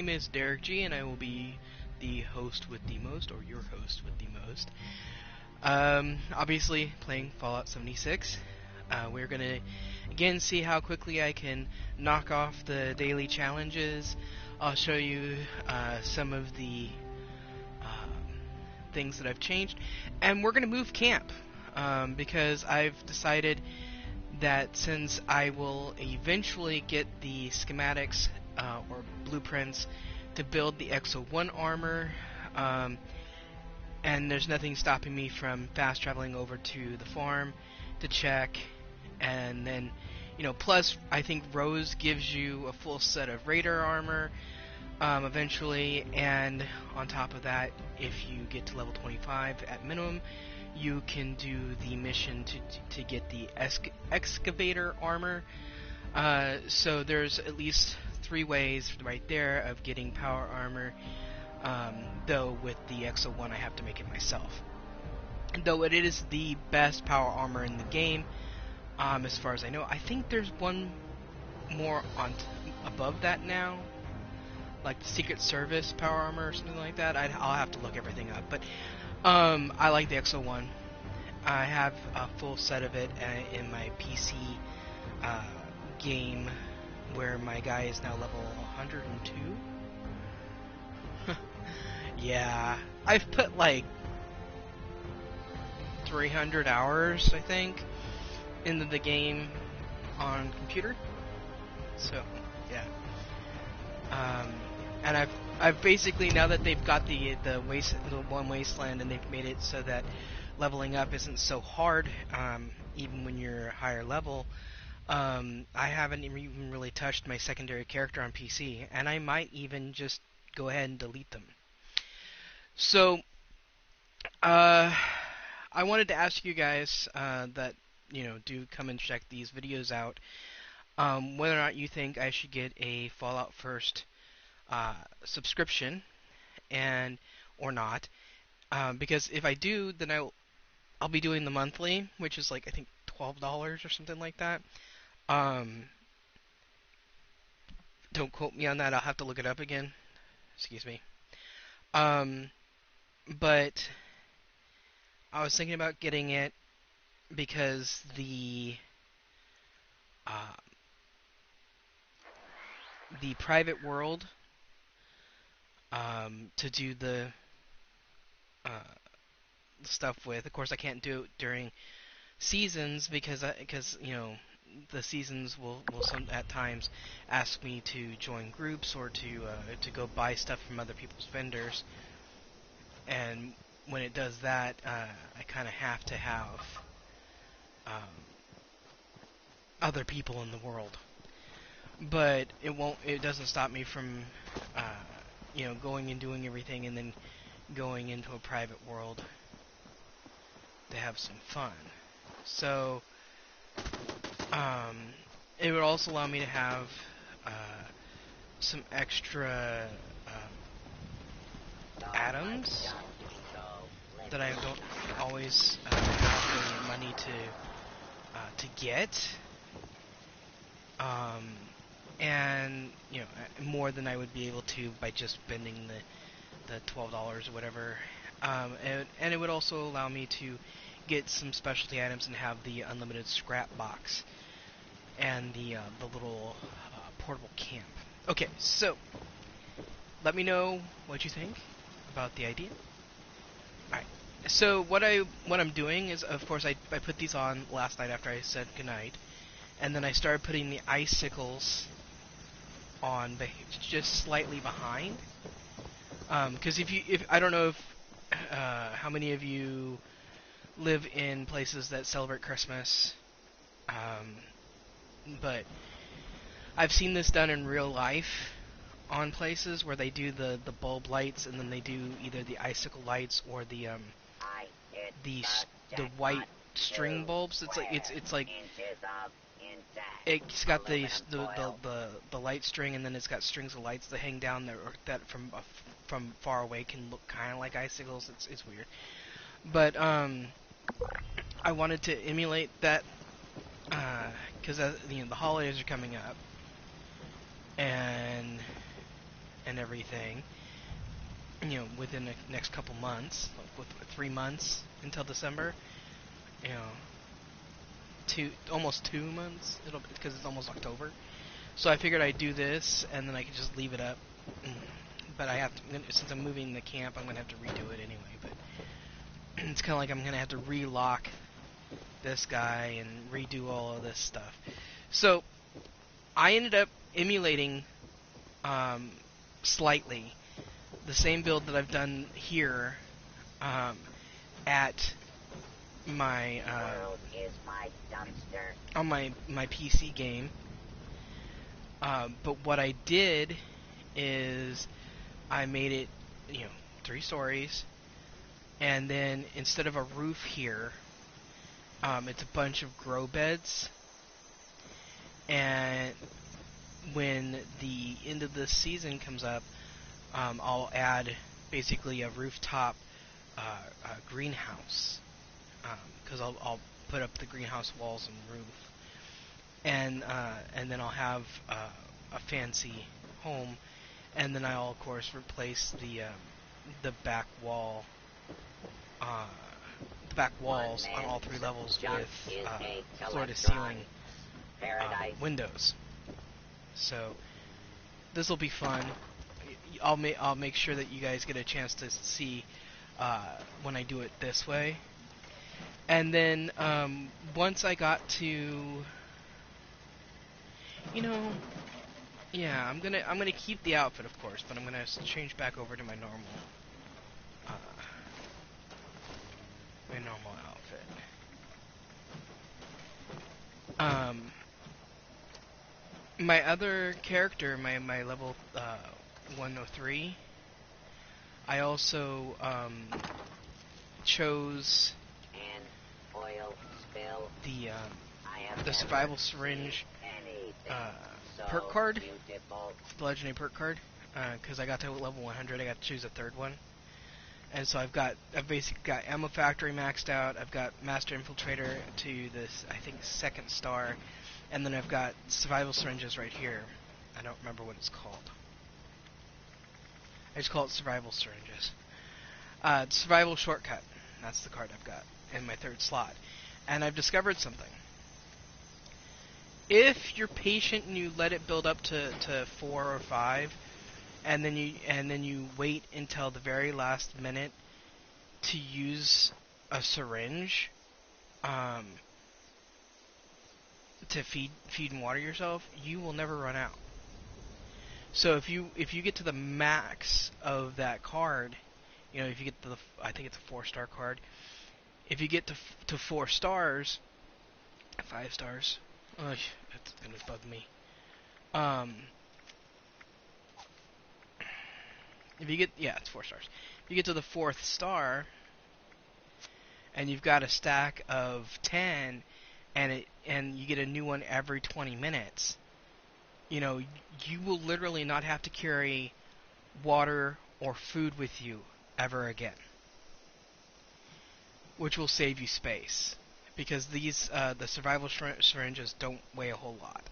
My name is Derek G, and I will be the host with the most, or your host with the most. Obviously, playing Fallout 76. We're gonna again see how quickly I can knock off the daily challenges. I'll show you some of the things that I've changed, and we're gonna move camp because I've decided that since I will eventually get the schematics or blueprints to build the Exo-1 armor, and there's nothing stopping me from fast traveling over to the farm to check, and then, plus I think Rose gives you a full set of radar armor eventually, and on top of that, if you get to level 25 at minimum, you can do the mission to get the excavator armor. So there's at least 3 ways right there of getting power armor. Though with the Exo-1 I have to make it myself. And though it is the best power armor in the game, as far as I know, I think there's one more on above that now, like the Secret Service power armor or something like that. I'll have to look everything up, but I like the Exo-1. I have a full set of it in my PC game, where my guy is now level 102. Yeah, I've put like 300 hours, I think, into the game on computer. So, yeah. And I've basically, now that they've got the one wasteland, and they've made it so that leveling up isn't so hard, even when you're higher level. I haven't even really touched my secondary character on PC, and I might even just go ahead and delete them. So, I wanted to ask you guys that do come and check these videos out, whether or not you think I should get a Fallout First subscription, and or not, because if I do, then I'll be doing the monthly, which is like I think $12 or something like that. Um, don't quote me on that. I'll have to look it up again. Excuse me. Um, but I was thinking about getting it because uh, the private world, to do the uh, stuff with. Of course, I can't do it during seasons because the seasons will some at times ask me to join groups or to go buy stuff from other people's vendors, and when it does that, I kind of have to have um, other people in the world. But it doesn't stop me from going and doing everything and then going into a private world to have some fun. So um, it would also allow me to have uh, some extra atoms that I don't always have the money to get, um, and more than I would be able to by just spending the $12 or whatever, and it would also allow me to get some specialty items and have the unlimited scrap box and the little portable camp. Okay, so let me know what you think about the idea. Alright. So what I'm doing is, of course, I put these on last night after I said goodnight, and then I started putting the icicles on just slightly behind. Because if I don't know if how many of you live in places that celebrate Christmas, but I've seen this done in real life on places where they do the bulb lights, and then they do either the icicle lights or the the white string bulbs. It's like it's got the light string, and then it's got strings of lights that hang down there, or that from far away can look kind of like icicles. It's weird, but I wanted to emulate that because the holidays are coming up, and and everything, within the next couple months, like with 3 months until December, you know, almost 2 months, because it's almost October. So I figured I'd do this, and then I could just leave it up. But I have to, since I'm moving the camp, I'm gonna have to redo it anyway. But it's kind of like I'm gonna have to relock this guy and redo all of this stuff. So I ended up emulating slightly the same build that I've done here at my on my PC game. But what I did is I made it, 3 stories, and then instead of a roof here, it's a bunch of grow beds. And when the end of the season comes up, I'll add basically a rooftop greenhouse, because I'll put up the greenhouse walls and roof, and then I'll have a fancy home, and then I'll of course replace the back wall, the back walls on all 3 levels with floor to ceiling windows. So this will be fun. I'll make sure that you guys get a chance to see when I do it this way. And then once I got to, yeah, I'm gonna keep the outfit, of course, but I'm gonna change back over to my normal outfit. My other character, my level 103, I also chose the survival syringe perk card, the legendary perk card, because I got to level 100. I got to choose a 3rd one, and so I've basically got Ammo Factory maxed out. I've got Master Infiltrator to this, I think, 2nd star, and then I've got survival syringes right here. I don't remember what it's called. I just call it survival syringes. Survival shortcut. That's the card I've got in my 3rd slot, and I've discovered something. If you're patient and you let it build up to 4 or 5, and then you wait until the very last minute to use a syringe to feed and water yourself, you will never run out. So if you get to the max of that card, if you get to I think it's a 4-star card. If you get to 4 stars, 5 stars. Ugh, that's gonna bug me. It's 4 stars. If you get to the 4th star, and you've got a stack of 10, and you get a new one every 20 minutes, you will literally not have to carry water or food with you ever again, which will save you space, because these the survival syringes don't weigh a whole lot.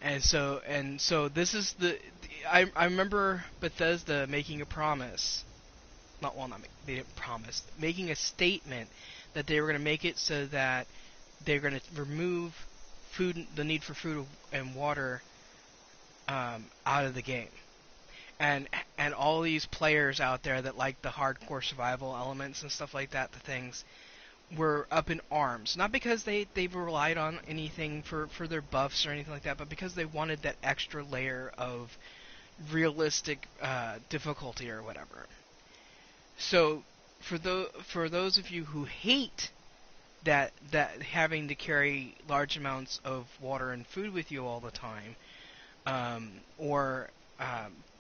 And so this is I remember Bethesda making a promise. They didn't promise, making a statement that they were going to make it so that they're going to remove the need for food and water out of the game. And all these players out there that like the hardcore survival elements and stuff like that, the things, were up in arms. Not because they've relied on anything for their buffs or anything like that, but because they wanted that extra layer of realistic difficulty or whatever. So for those of you who hate that having to carry large amounts of water and food with you all the time, or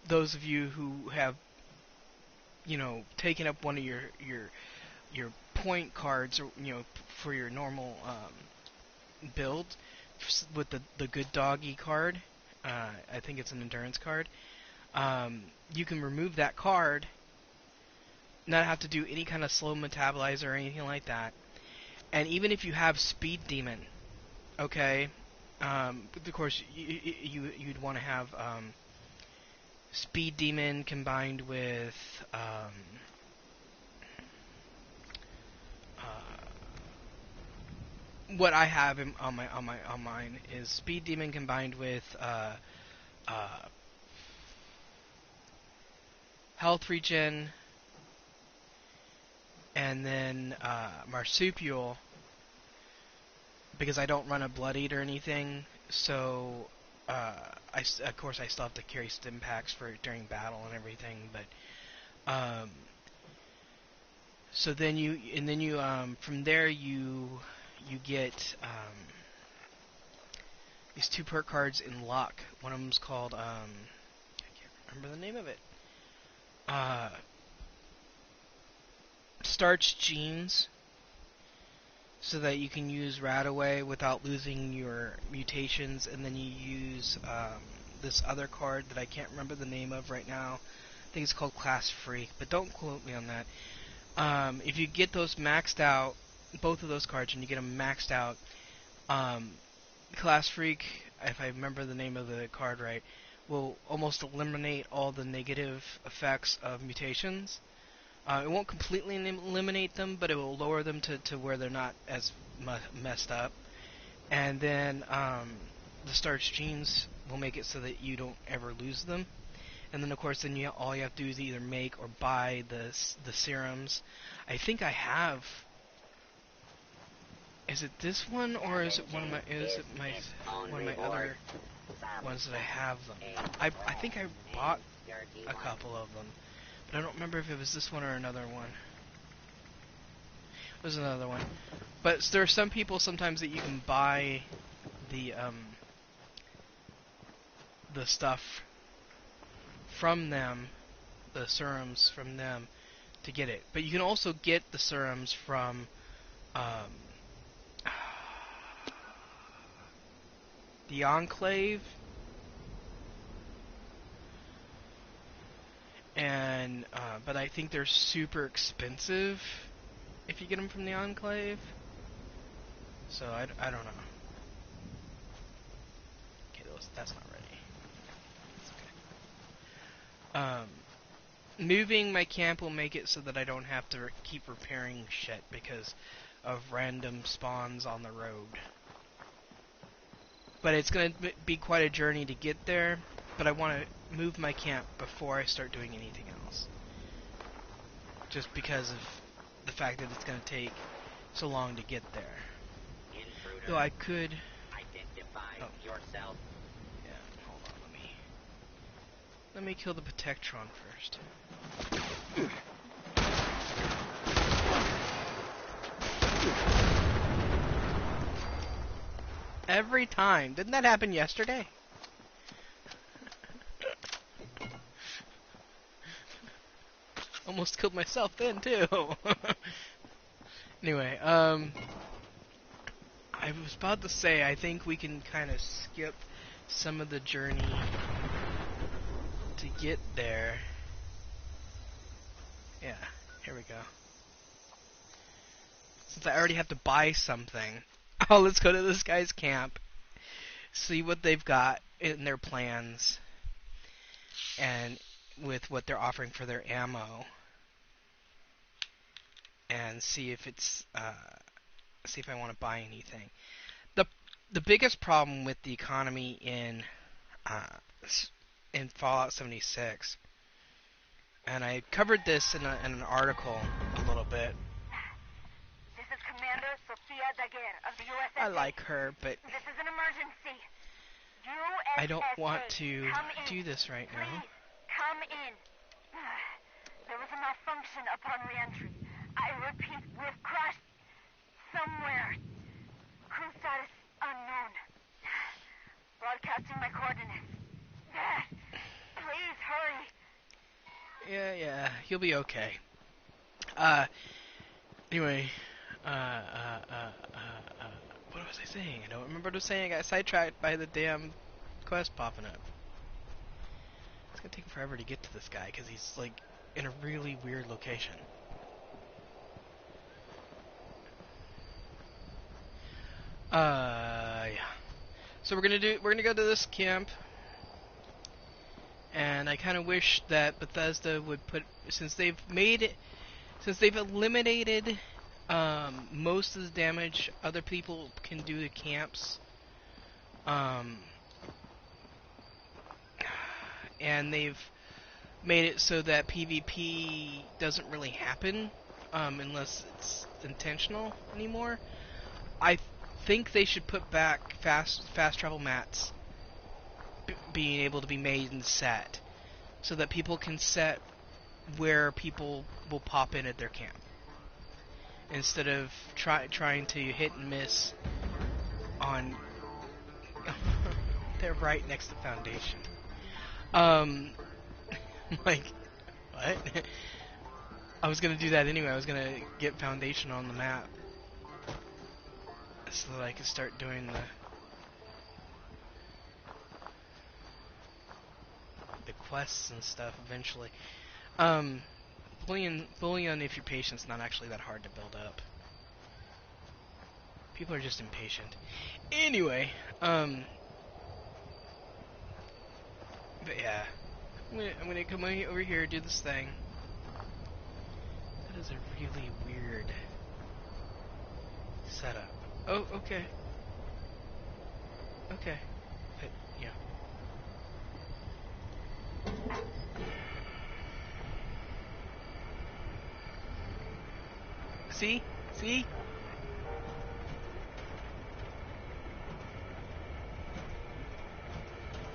those of you who have taken up one of your point cards, or for your normal build with the good doggy card, I think it's an endurance card, you can remove that card, not have to do any kind of slow metabolizer or anything like that. And even if you have Speed Demon, okay, of course you'd want to have Speed Demon combined with what I have on mine is Speed Demon combined with uh, Health Regen, and then Marsupial, because I don't run a Blood Eater or anything, so of course I still have to carry stim packs for during battle and everything, but so then you from there you get these 2 perk cards in luck. One of them's called I can't remember the name of it. Starch Genes, so that you can use Radaway without losing your mutations, and then you use this other card that I can't remember the name of right now. I think it's called Class Freak, but don't quote me on that. If you get those maxed out, both of those cards, and you get them maxed out, Class Freak, if I remember the name of the card right, will almost eliminate all the negative effects of mutations. It won't completely eliminate them, but it will lower them to where they're not as messed up. And then the Starch Genes will make it so that you don't ever lose them. And then, of course, then all you have to do is either make or buy the serums. I think I have. Is it this one, or is it one of my other ones that I have them? I think I bought a couple of them, but I don't remember if it was this one or another one. It was another one. But there are some people sometimes that you can buy the stuff from them, the serums from them, to get it. But you can also get the serums from the Enclave, and but I think they're super expensive if you get them from the Enclave. So I don't know. Okay, that's not ready. That's okay. Moving my camp will make it so that I don't have to keep repairing shit because of random spawns on the road. But it's going to be quite a journey to get there, but I want to move my camp before I start doing anything else. Just because of the fact that it's going to take so long to get there. Intruder. Though I could... Identify yourself. Yeah, hold on, let me kill the Protectron first. Every time. Didn't that happen yesterday? Almost killed myself then, too. Anyway, I was about to say, I think we can kind of skip some of the journey to get there. Yeah, here we go. Since I already have to buy something. Oh, let's go to this guy's camp. See what they've got in their plans. And with what they're offering for their ammo. And see if it's, see if I want to buy anything. The biggest problem with the economy in Fallout 76, and I covered this in an article a little bit. This is Commander Sofia Daguerre of the USS. I like her, but this is an emergency. I don't want to do this right now. Please, come in. There was a malfunction upon re-entry. I repeat, we've crashed somewhere. Crew status unknown. Broadcasting my coordinates. Please hurry. Yeah, you'll be okay. Anyway, what was I saying? I don't remember what I was saying. I got sidetracked by the damn quest popping up. It's gonna take forever to get to this guy because he's like in a really weird location. Yeah. So we're gonna go to this camp, And I kind of wish that Bethesda would put, since they've eliminated most of the damage other people can do to camps, and they've made it so that PvP doesn't really happen unless it's intentional anymore. I think they should put back fast travel mats being able to be made and set, so that people can set where people will pop in at their camp, instead of trying to hit and miss on. They're right next to Foundation. Like, what? I was gonna do that anyway. I was gonna get Foundation on the map so that I could start doing the quests and stuff eventually. Bullion, if you're patient, is not actually that hard to build up. People are just impatient. Anyway, but yeah, I'm gonna come over here, do this thing. That is a really weird setup. Oh, okay. Okay. But, yeah. See? See?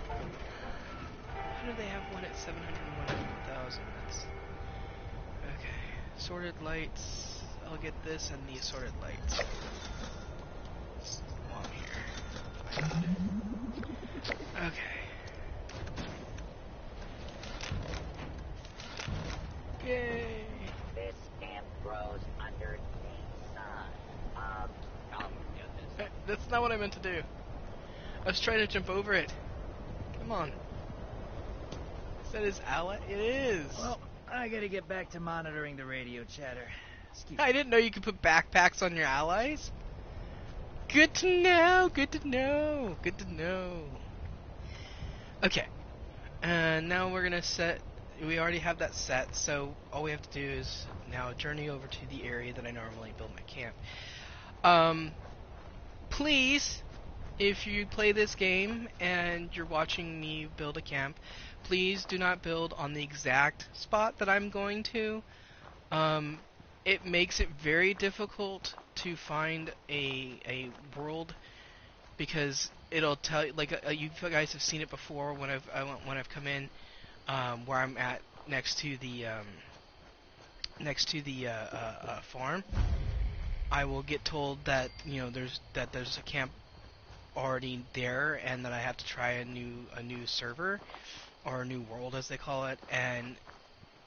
How do they have one at 701,000? That's... Okay. Assorted lights. I'll get this and the assorted lights. While I'm here. Okay. Yay! This camp grows under the sun. Oh goodness. That's not what I meant to do. I was trying to jump over it. Come on. Is that his ally? It is! Well, I gotta get back to monitoring the radio chatter. I didn't know you could put backpacks on your allies. Good to know, good to know, good to know. Okay. And now we're gonna set... We already have that set, so all we have to do is now journey over to the area that I normally build my camp. Please, if you play this game and you're watching me build a camp, please do not build on the exact spot that I'm going to. It makes it very difficult to find a world, because it'll tell you, like, you guys have seen it before when I've come in, where I'm at next to the farm. I will get told that there's a camp already there, and that I have to try a new server, or a new world as they call it. And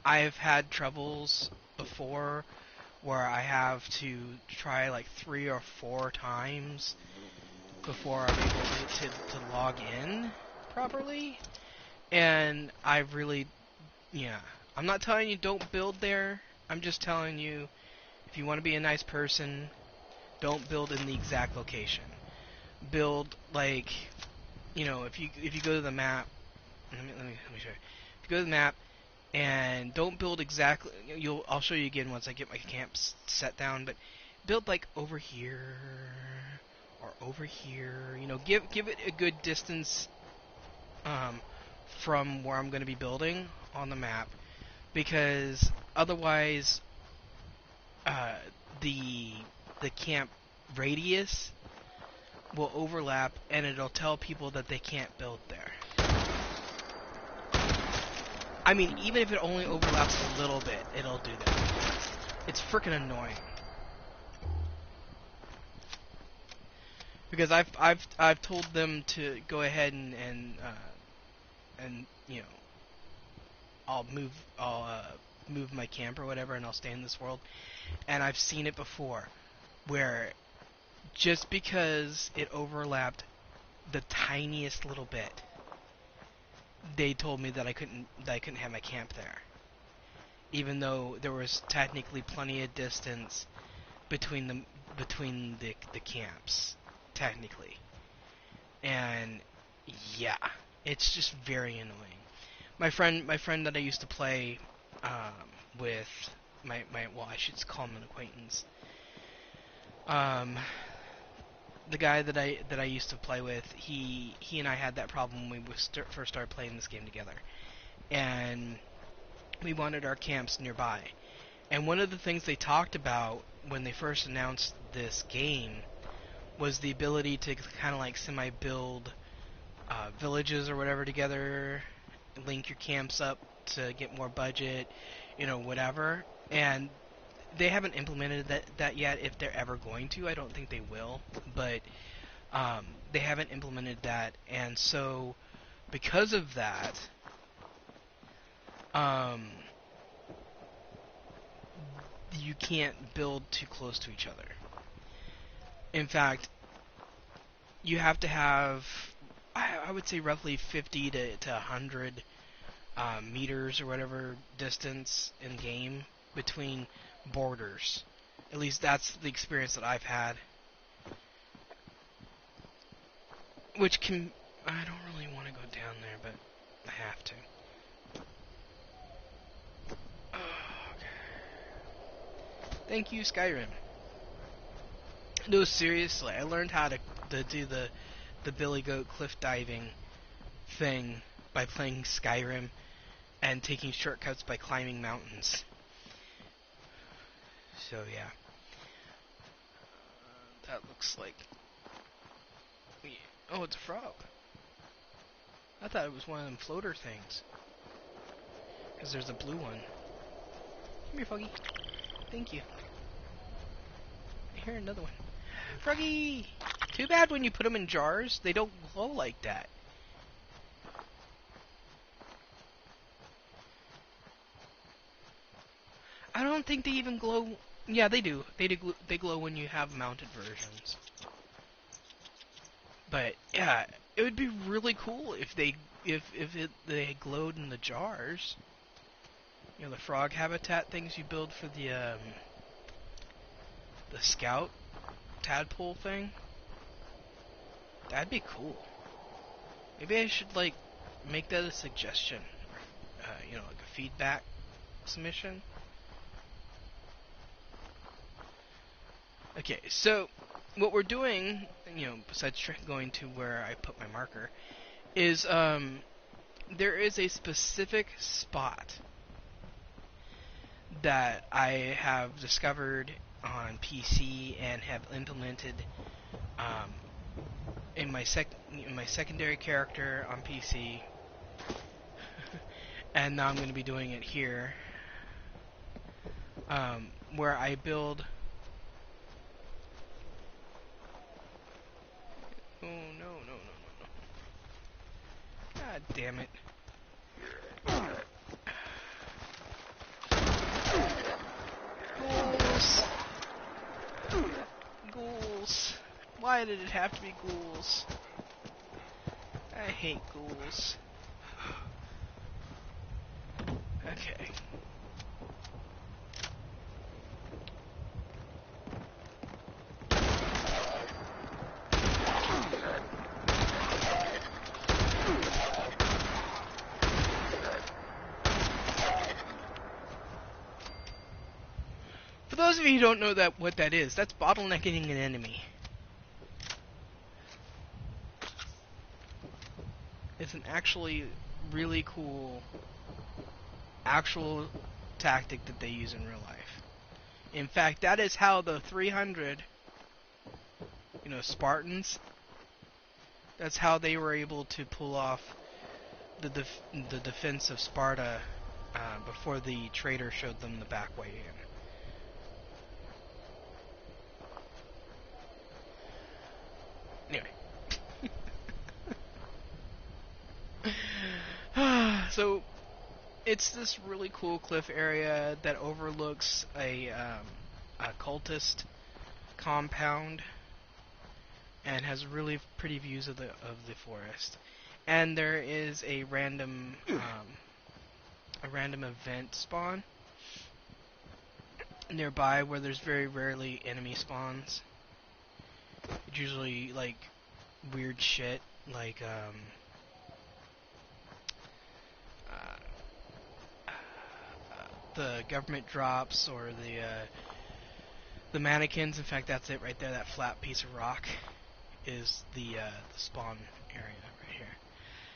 I've had troubles before where I have to try like 3 or 4 times before I'm able to log in properly. And I really, I'm not telling you don't build there. I'm just telling you, if you want to be a nice person, don't build in the exact location. Build like, if you go to the map, let me show you. If you go to the map and don't build exactly, I'll show you again once I get my camps set down, but build like over here or over here. Give it a good distance from where I'm going to be building on the map, because otherwise the camp radius will overlap, and it'll tell people that they can't build there. I mean, even if it only overlaps a little bit, it'll do that. It's freaking annoying. Because I've told them to go ahead and I'll move my camp or whatever, and I'll stay in this world. And I've seen it before, where just because it overlapped the tiniest little bit, they told me that I couldn't have my camp there, even though there was technically plenty of distance between the camps, technically. And yeah, it's just very annoying. my friend that I used to play with, well, I should call him an acquaintance. The guy that I used to play with, he and I had that problem when we first started playing this game together, and we wanted our camps nearby. And one of the things they talked about when they first announced this game was the ability to kind of like semi-build villages or whatever together, link your camps up to get more budget, whatever. And they haven't implemented that yet. If they're ever going to, I don't think they will. But they haven't implemented that, and so because of that, you can't build too close to each other. In fact, you have to have, I would say, roughly 50 to 100 meters or whatever distance in game between borders. At least that's the experience that I've had. Which can, I don't really want to go down there, but I have to. Okay. Thank you, Skyrim. No, seriously, I learned how to do the Billy Goat cliff diving thing by playing Skyrim and taking shortcuts by climbing mountains. So yeah, that looks like. Oh, it's a frog. I thought it was one of them floater things. Because there's a blue one. Come here, Froggy. Thank you. I hear another one. Froggy! Too bad when you put them in jars, they don't glow like that. I don't think they even glow. Yeah, they do. They glow when you have mounted versions. But yeah, it would be really cool if they glowed in the jars. The frog habitat things you build for the scout tadpole thing. That'd be cool. Maybe I should make that a suggestion, like a feedback submission. Okay, so what we're doing, besides going to where I put my marker, is there is a specific spot that I have discovered on PC and have implemented in my secondary character on PC, and now I'm going to be doing it here, where I build. Oh, no. God damn it. Ghouls. Why did it have to be ghouls? I hate ghouls. Okay. For those of you who don't know what that is, that's bottlenecking an enemy. It's an actually really cool actual tactic that they use in real life. In fact, that is how the 300, Spartans, that's how they were able to pull off the defense of Sparta before the traitor showed them the back way in. Anyway. So, it's this really cool cliff area that overlooks a cultist compound and has really pretty views of the forest. And there is a random event spawn nearby where there's very rarely enemy spawns. It's usually weird shit the government drops or the mannequins. In fact, that's it right there. That flat piece of rock is the spawn area right here.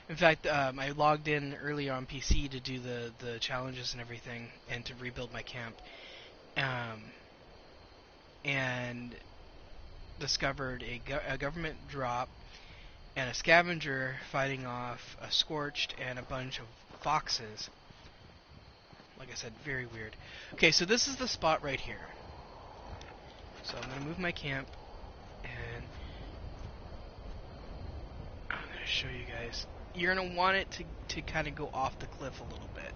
In fact, I logged in earlier on PC to do the challenges and everything, and to rebuild my camp, and discovered a government drop and a scavenger fighting off a scorched and a bunch of foxes. Like I said, very weird. Okay, so this is the spot right here. So I'm going to move my camp, and I'm going to show you guys. You're going to want it to kind of go off the cliff a little bit.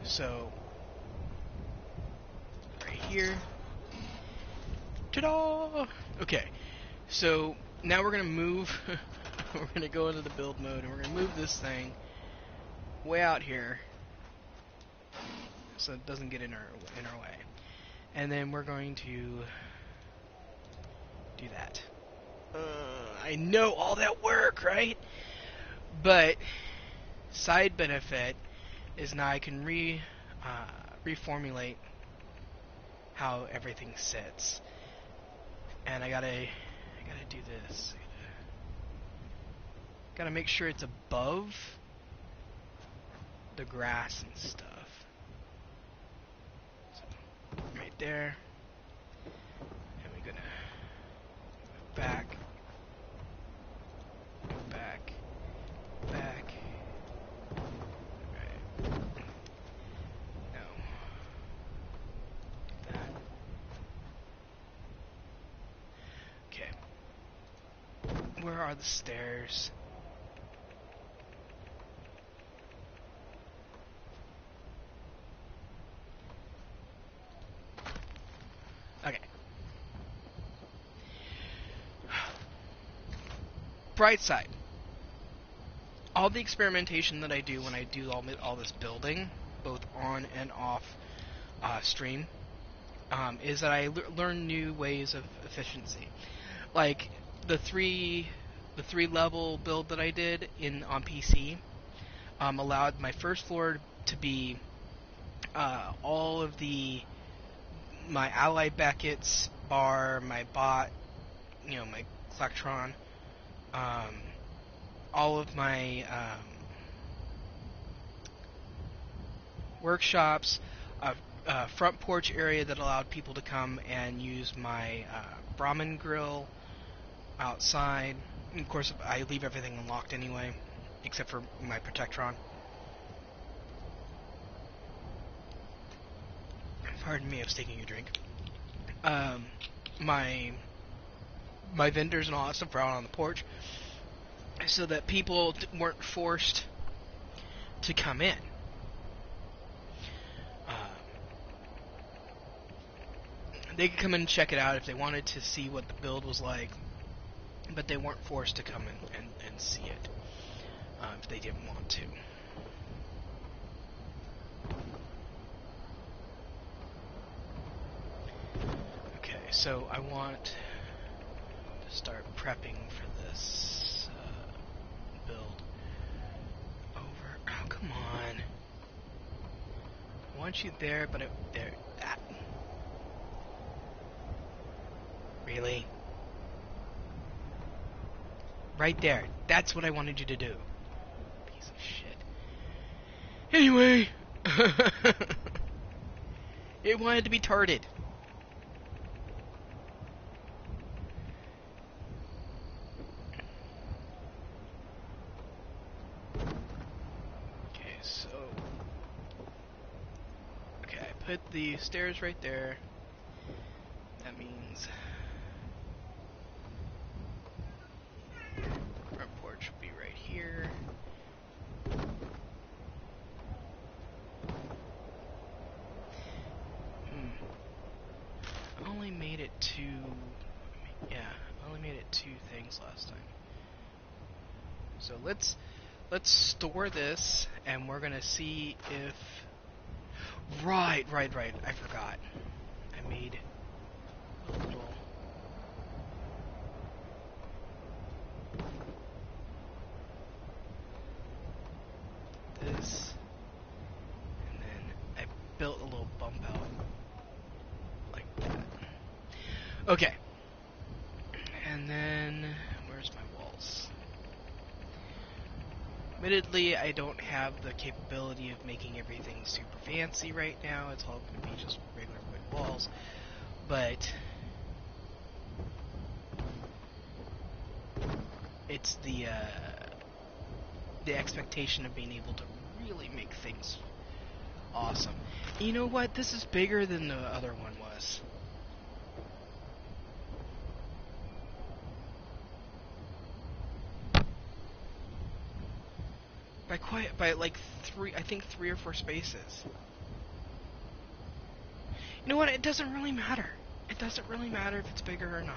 So, right here. Ta-da! Okay, so now we're going to move. We're going to go into the build mode, and we're going to move this thing way out here so it doesn't get in our way. And then we're going to do that. I know all that work, right? But side benefit is now I can reformulate how everything sits. And I gotta do this. Gotta make sure it's above the grass and stuff. So, right there. And we're gonna go back. Back. Back. Right. No. That. Okay. Where are the stairs? Okay. Bright side. All the experimentation that I do when I do all this building, both on and off stream, is that I learn new ways of efficiency. Like the three level build that I did on PC allowed my first floor to be all of my ally Beckett's bar, my bot, my Klectron, all of my workshops, front porch area that allowed people to come and use my Brahmin grill outside. And of course, I leave everything unlocked anyway, except for my Protectron. Pardon me, I was taking a drink. My vendors and all that stuff are out on the porch, so that people weren't forced to come in. They could come in and check it out if they wanted to see what the build was like, but they weren't forced to come in and see it if they didn't want to. Okay, so I want to start prepping for this build. Over. Oh, come on. I want you there, but there. That. Really? Right there. That's what I wanted you to do. Piece of shit. Anyway. It wanted to be tarded. Okay, so... Okay, I put the stairs right there. That means... front porch will be right here. I only made it two... Yeah, I only made it 2 things last time. So let's store this, and we're gonna see if... Right, I forgot. I made a little... this, and then Okay. And then, where's my walls? Admittedly, I don't have the capability of making everything super fancy right now. It's all going to be just regular wood walls. But it's the expectation of being able to really make things awesome. You know what? This is bigger than the other one was. By like three or four spaces. You know what? It doesn't really matter. It doesn't really matter if it's bigger or not.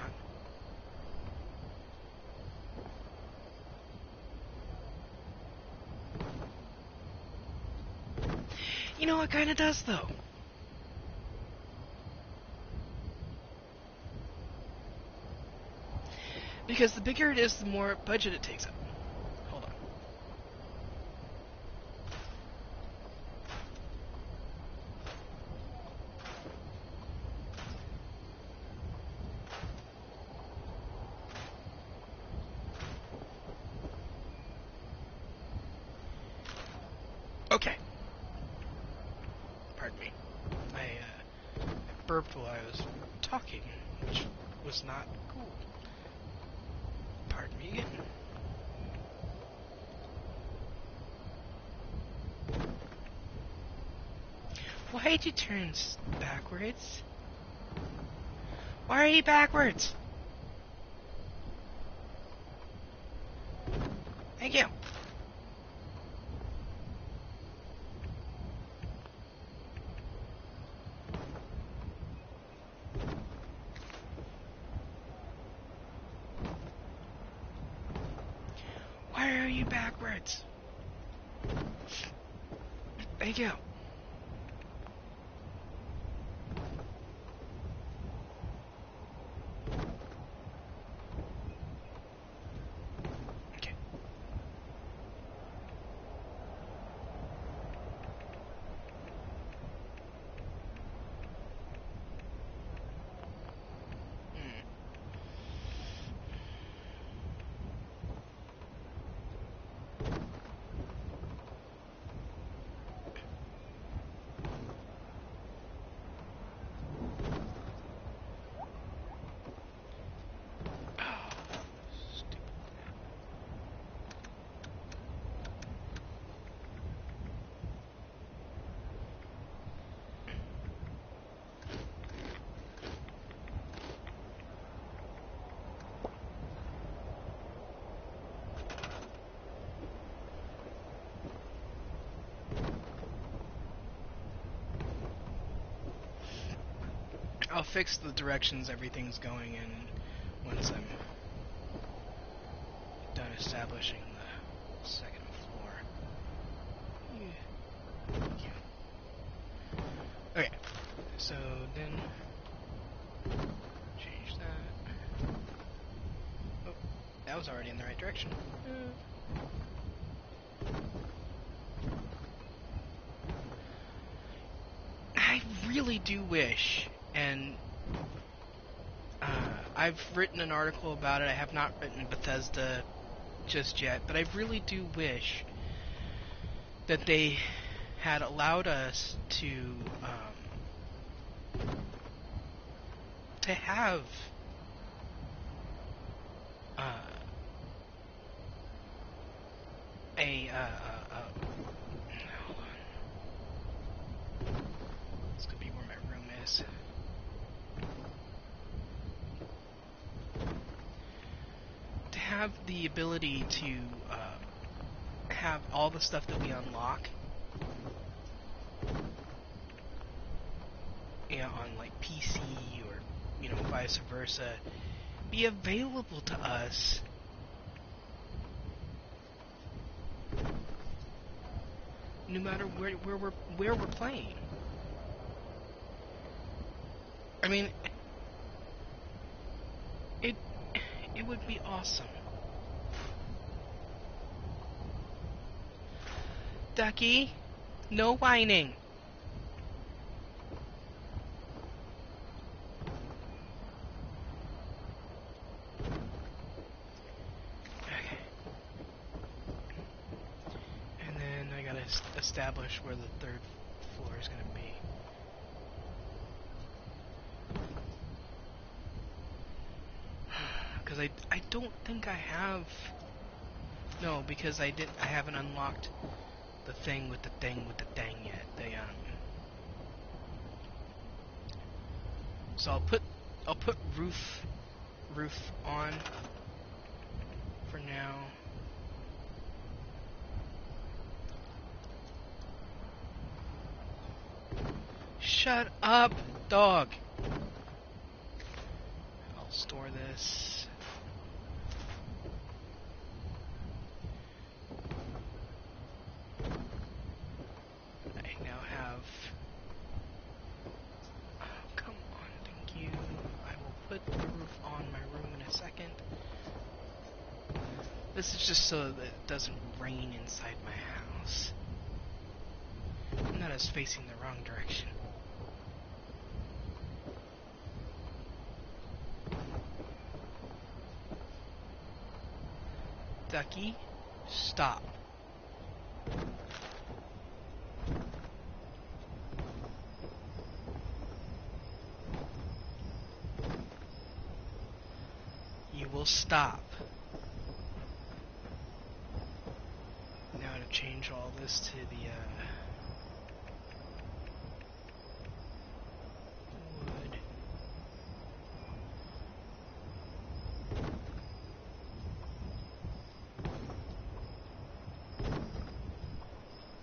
You know, it kind of does, though. Because the bigger it is, the more budget it takes up. Hold on. Okay. Pardon me. I burped while I was talking, which was not cool. Pardon me again. Why did you turn backwards? Why are you backwards? Thank you. Why are you backwards? Thank you. Okay. I'll fix the directions everything's going in once I'm done establishing the second floor. Okay, so then change that. Oh, that was already in the right direction. I really do wish, and I've written an article about it. I have not written Bethesda just yet, but I really do wish that they had allowed us to have hold on. This could be where my room is. To have the ability to have all the stuff that we unlock, you know, on like PC or, you know, vice versa, be available to us no matter where we're playing. I mean, it would be awesome. Ducky, no whining. establish where the third floor is going to be. Because I don't think I have... No, because I haven't unlocked the thing with the thing yet. So I'll put roof on for now. Shut up, dog. I'll store this. I now have... Oh, come on, thank you. I will put the roof on my room in a second. This is just so that it doesn't rain inside my house. And that is facing the wrong direction. Ducky, stop. You will stop. Now to change all this to the wood.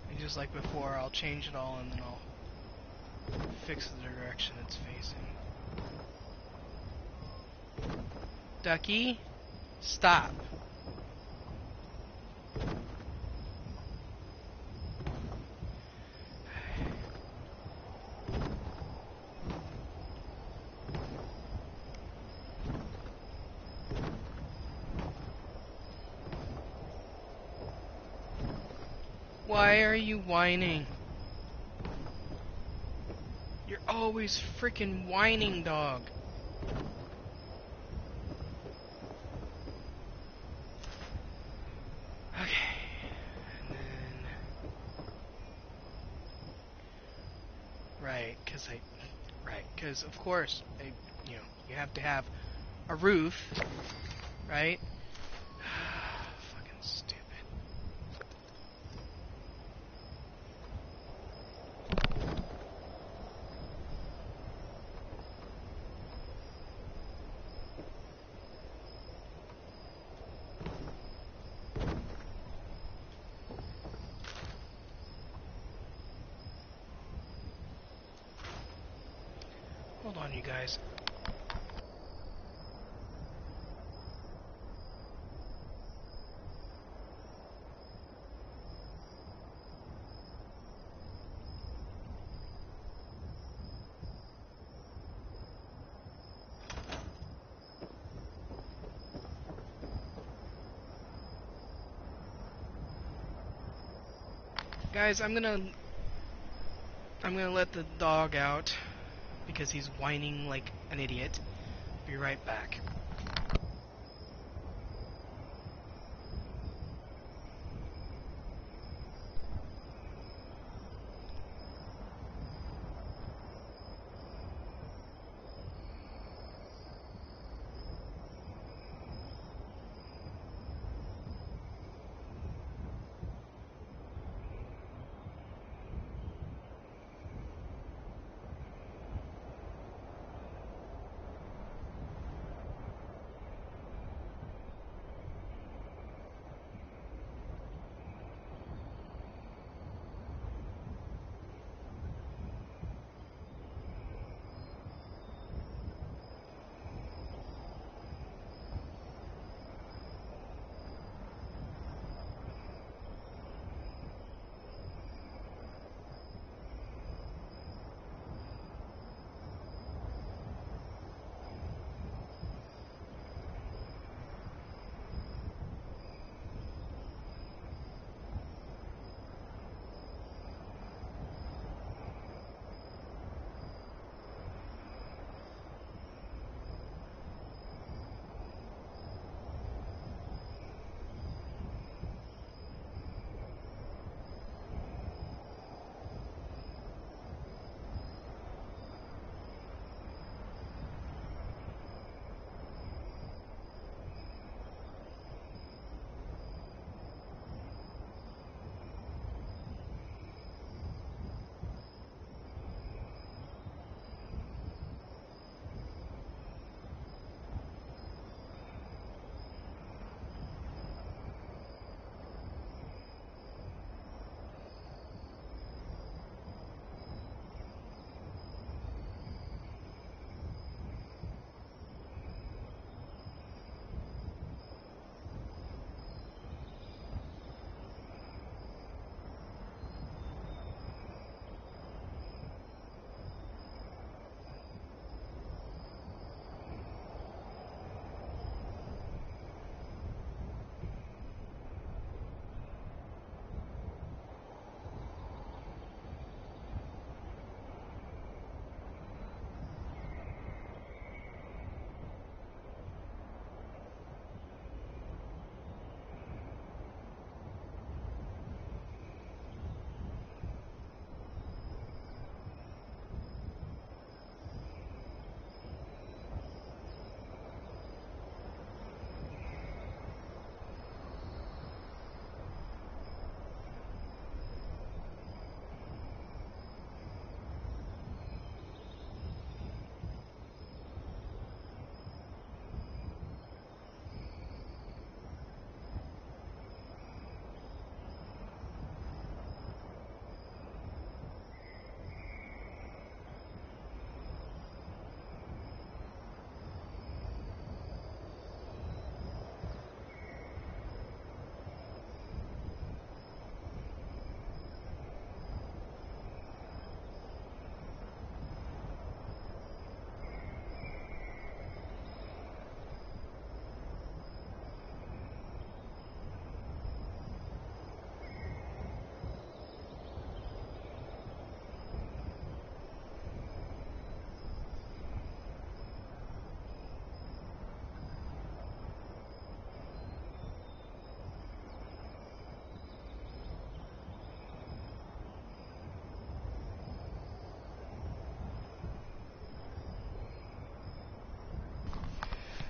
And just like before, I'll change it all and then I'll fix the direction it's facing. Ducky, stop. Why are you whining? You're always freaking whining, dog. Okay. And then... Right, because of course, you have to have a roof, right? Fucking stupid. Hold on, you guys. Guys, I'm gonna let the dog out because he's whining like an idiot. Be right back.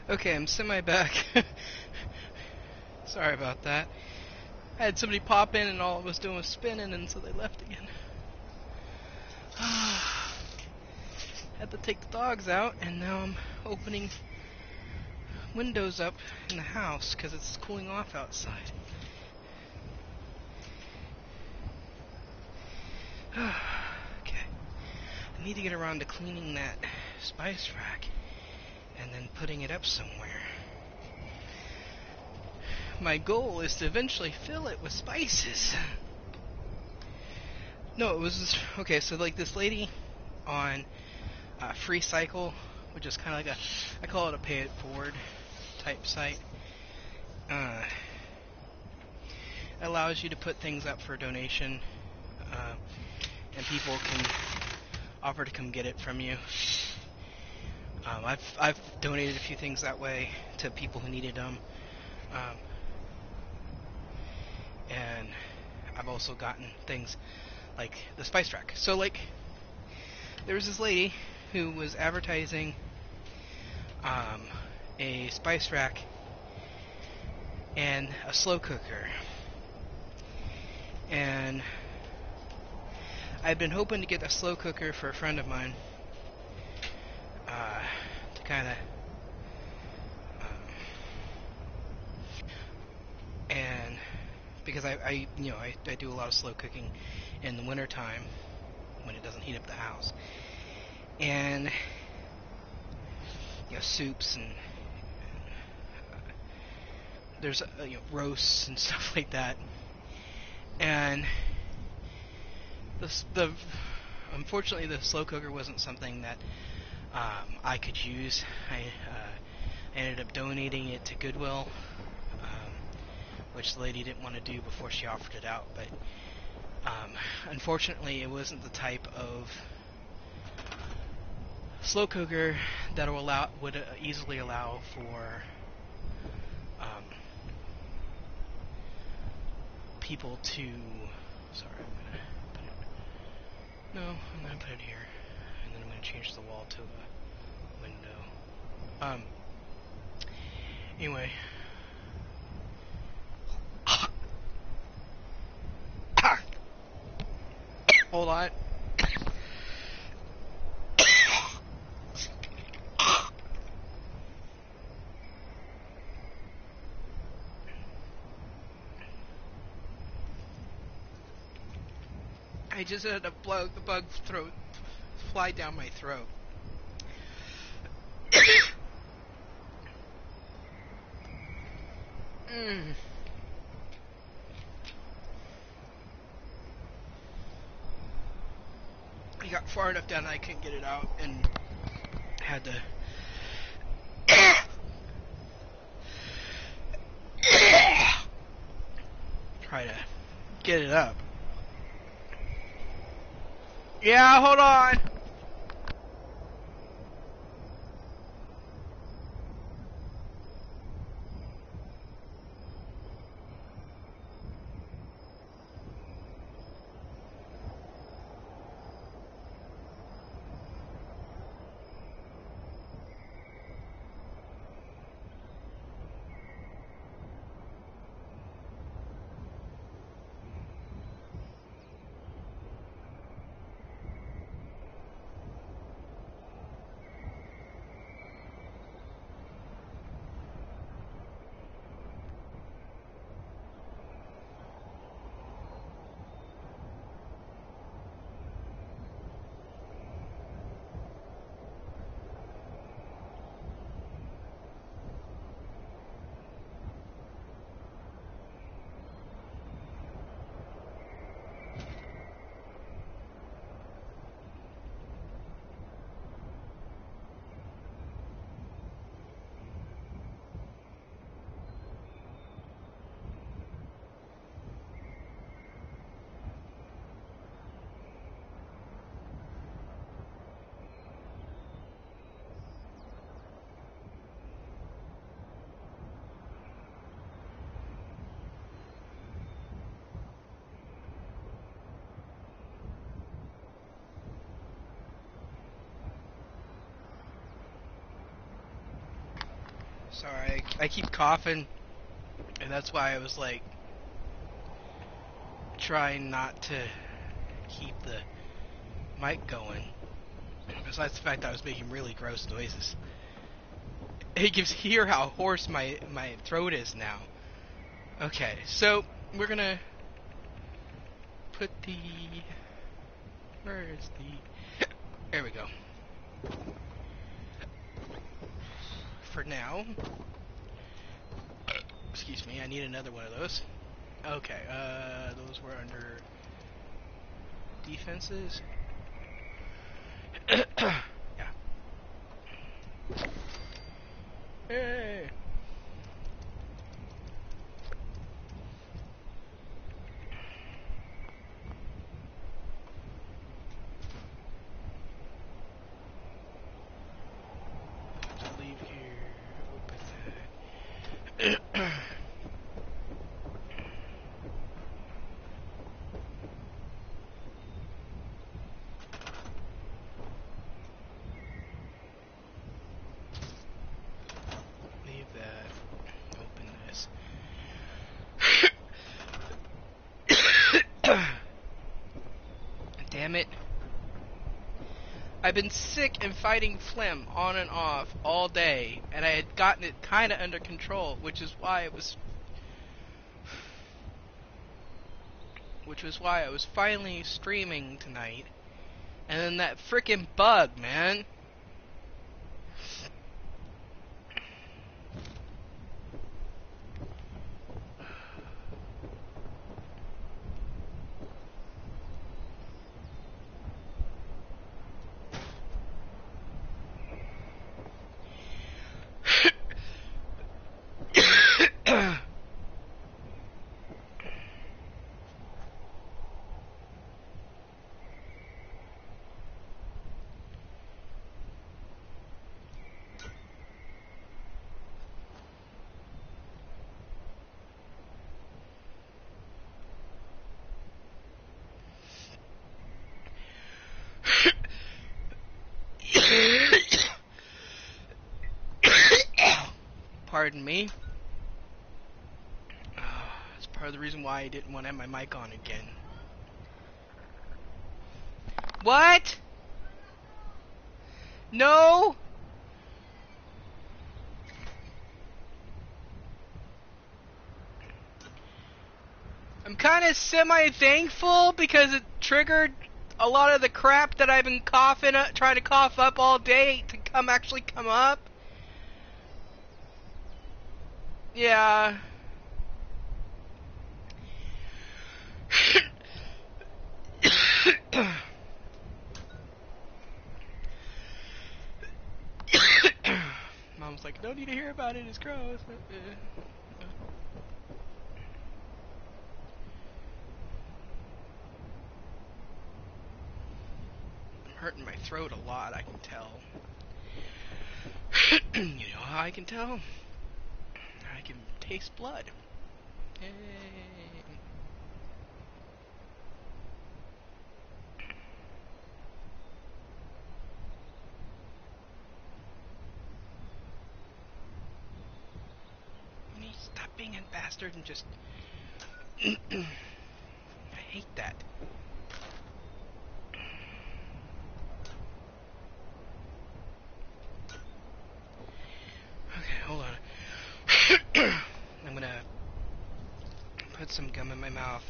Okay, I'm semi back. Sorry about that. I had somebody pop in and all it was doing was spinning, and so they left again. Had to take the dogs out, and now I'm opening windows up in the house because it's cooling off outside. Okay. I need to get around to cleaning that spice rack and then putting it up somewhere. My goal is to eventually fill it with spices. No, it was okay. So like this lady on Free Cycle, which is kind of like I call it a pay it forward type site. Allows you to put things up for donation, and people can offer to come get it from you. I've donated a few things that way to people who needed them, and I've also gotten things like the spice rack. So like, there was this lady who was advertising a spice rack and a slow cooker, and I'd been hoping to get a slow cooker for a friend of mine to kind of and because I do a lot of slow cooking in the wintertime when it doesn't heat up the house, and soups and there's roasts and stuff like that, and the unfortunately the slow cooker wasn't something that I could use. I ended up donating it to Goodwill, which the lady didn't want to do before she offered it out, but unfortunately it wasn't the type of slow cooker that would easily allow for people to. Sorry, I'm gonna put it here, and then I'm gonna change the wall to a window. Anyway. Hold on. I just had a bug fly down my throat. I got far enough down that I couldn't get it out, and had to try to get it up. Yeah, hold on. Sorry, I keep coughing, and that's why I was like trying not to keep the mic going. Besides the fact that I was making really gross noises. You can hear how hoarse my throat is now. Okay, so we're gonna put the... Where is the... There we go. For now... Excuse me, I need another one of those. Okay, those were under... defenses. Yeah. Hey! Let's leave here. Open that. Leave that. Open this. Damn it. I've been sick and fighting phlegm on and off all day, and I had gotten it kind of under control, which is why I was finally streaming tonight. And then that frickin' bug, man. Pardon me. That's part of the reason why I didn't want to have my mic on again. What? No? I'm kind of semi-thankful because it triggered a lot of the crap that I've been trying to cough up all day to actually come up. Yeah. Mom's like, don't need to hear about it, it's gross. I'm hurting my throat a lot, I can tell. You know how I can tell? I can taste blood. Yay. You need to stop being a bastard and just... I hate that. Okay, hold on. I'm gonna put some gum in my mouth.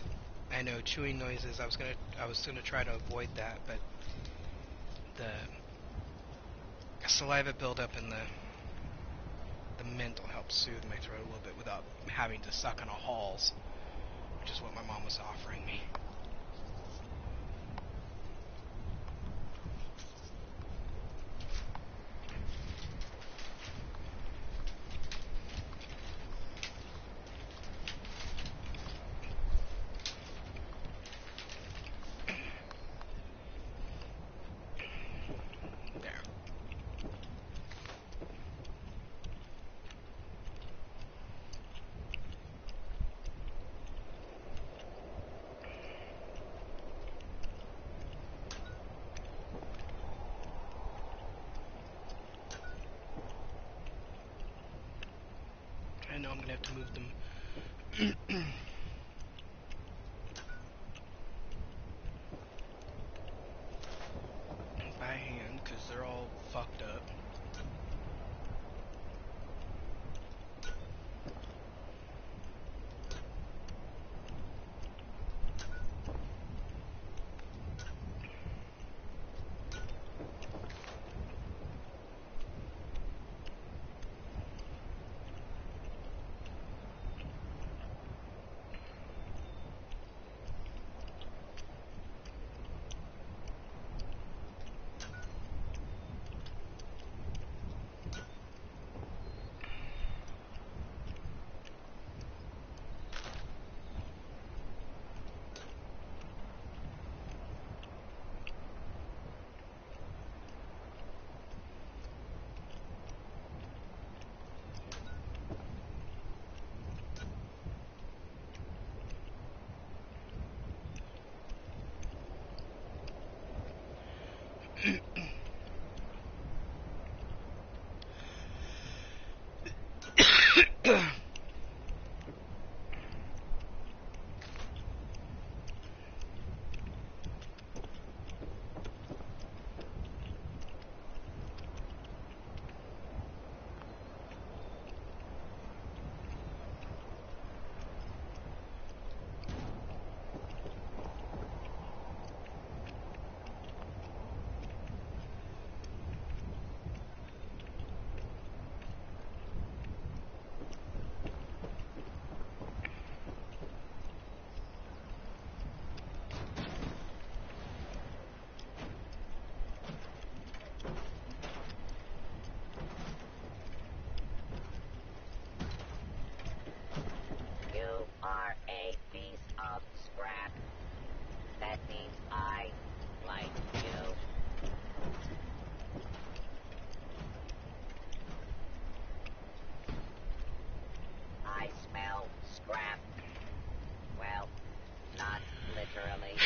I know, chewing noises. I was gonna try to avoid that, but the saliva buildup in the mint will help soothe my throat a little bit without having to suck on a Halls, which is what my mom was offering me. gonna have to move them by hand because they're all fucked up. You are a piece of scrap. That means I like you. I smell scrap. Well, not literally.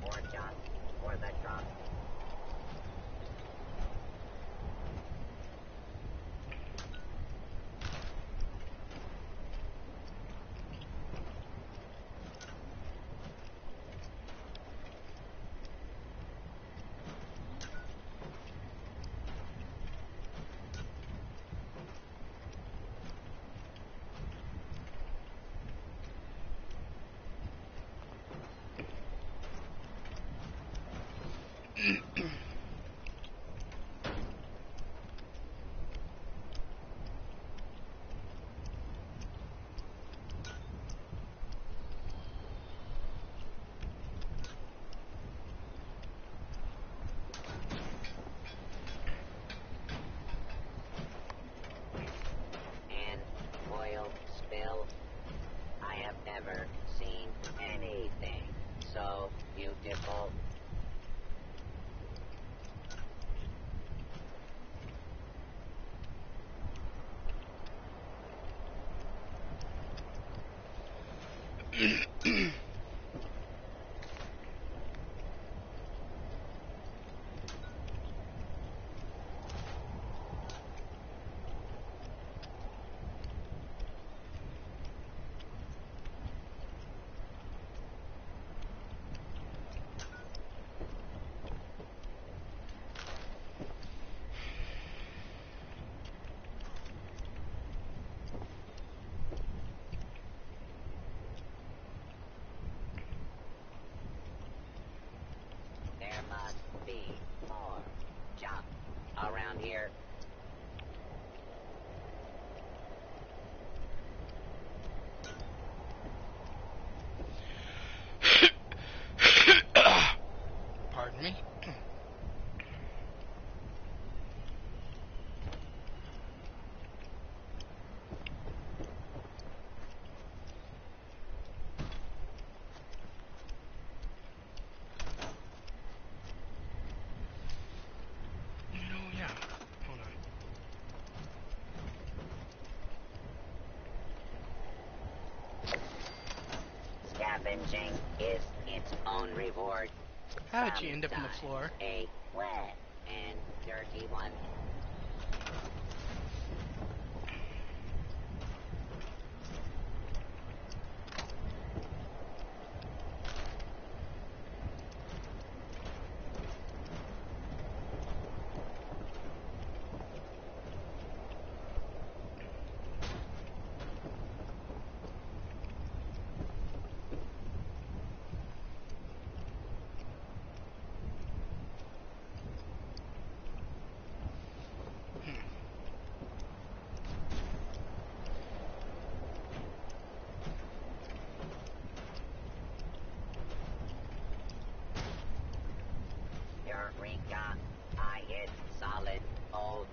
More junk for the trunk. And oil spill. I have never seen anything so beautiful. Scavenging is its own reward. How did you end up on the floor? A wet and dirty one. Eureka! I hit solid gold.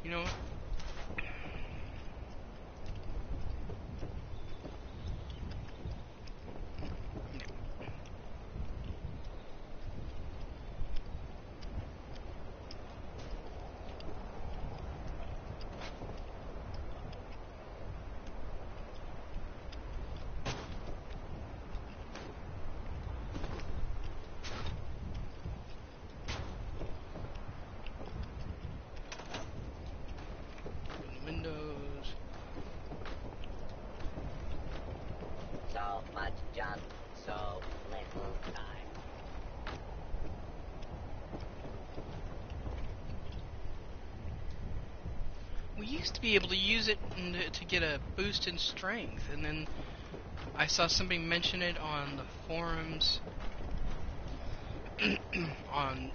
You know what? Windows. So much junk, so little time. We used to be able to use it to get a boost in strength, and then I saw somebody mention it on the forums on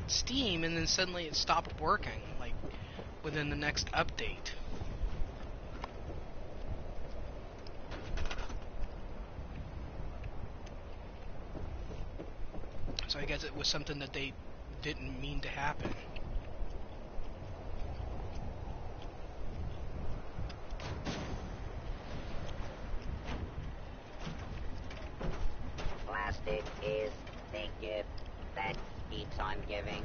Steam, and then suddenly it stopped working, like within the next update. So I guess it was something that they didn't mean to happen. Plastic is the gift that keeps on giving.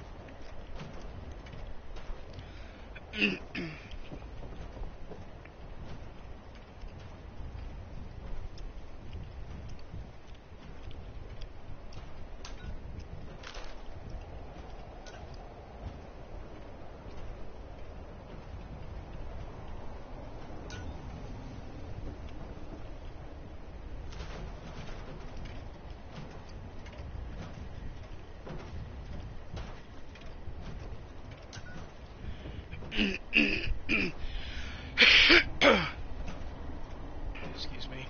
Excuse me.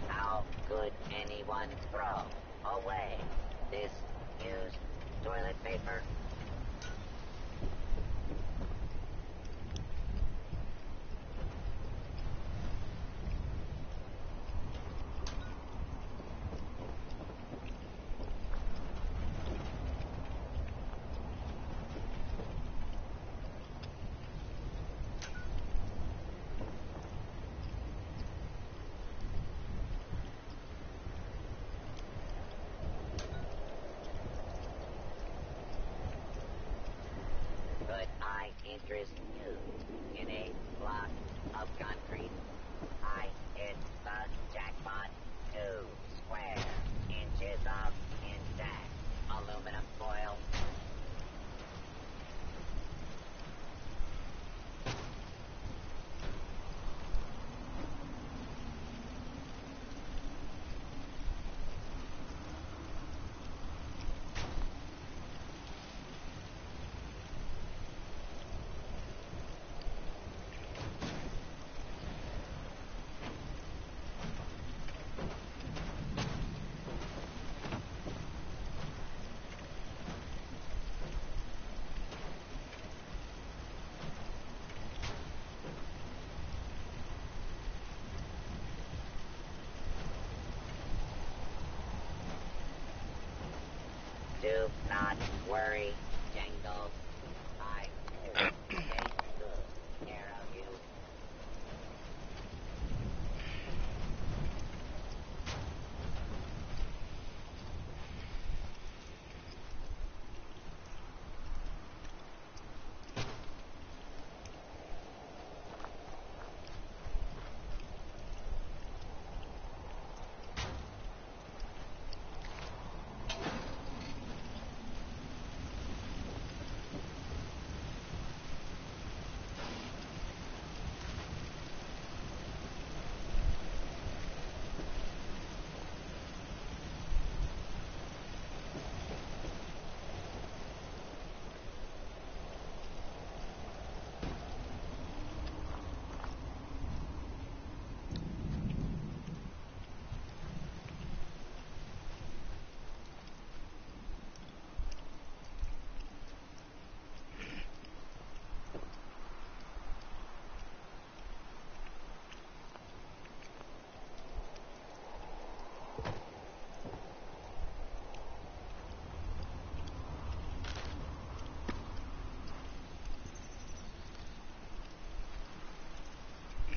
How could anyone throw away this used toilet paper? Could I interest you in a block of concrete? I hit the jackpot. 2 square inches of intact aluminum foil. Do not worry, Jingles. I will take good care of you.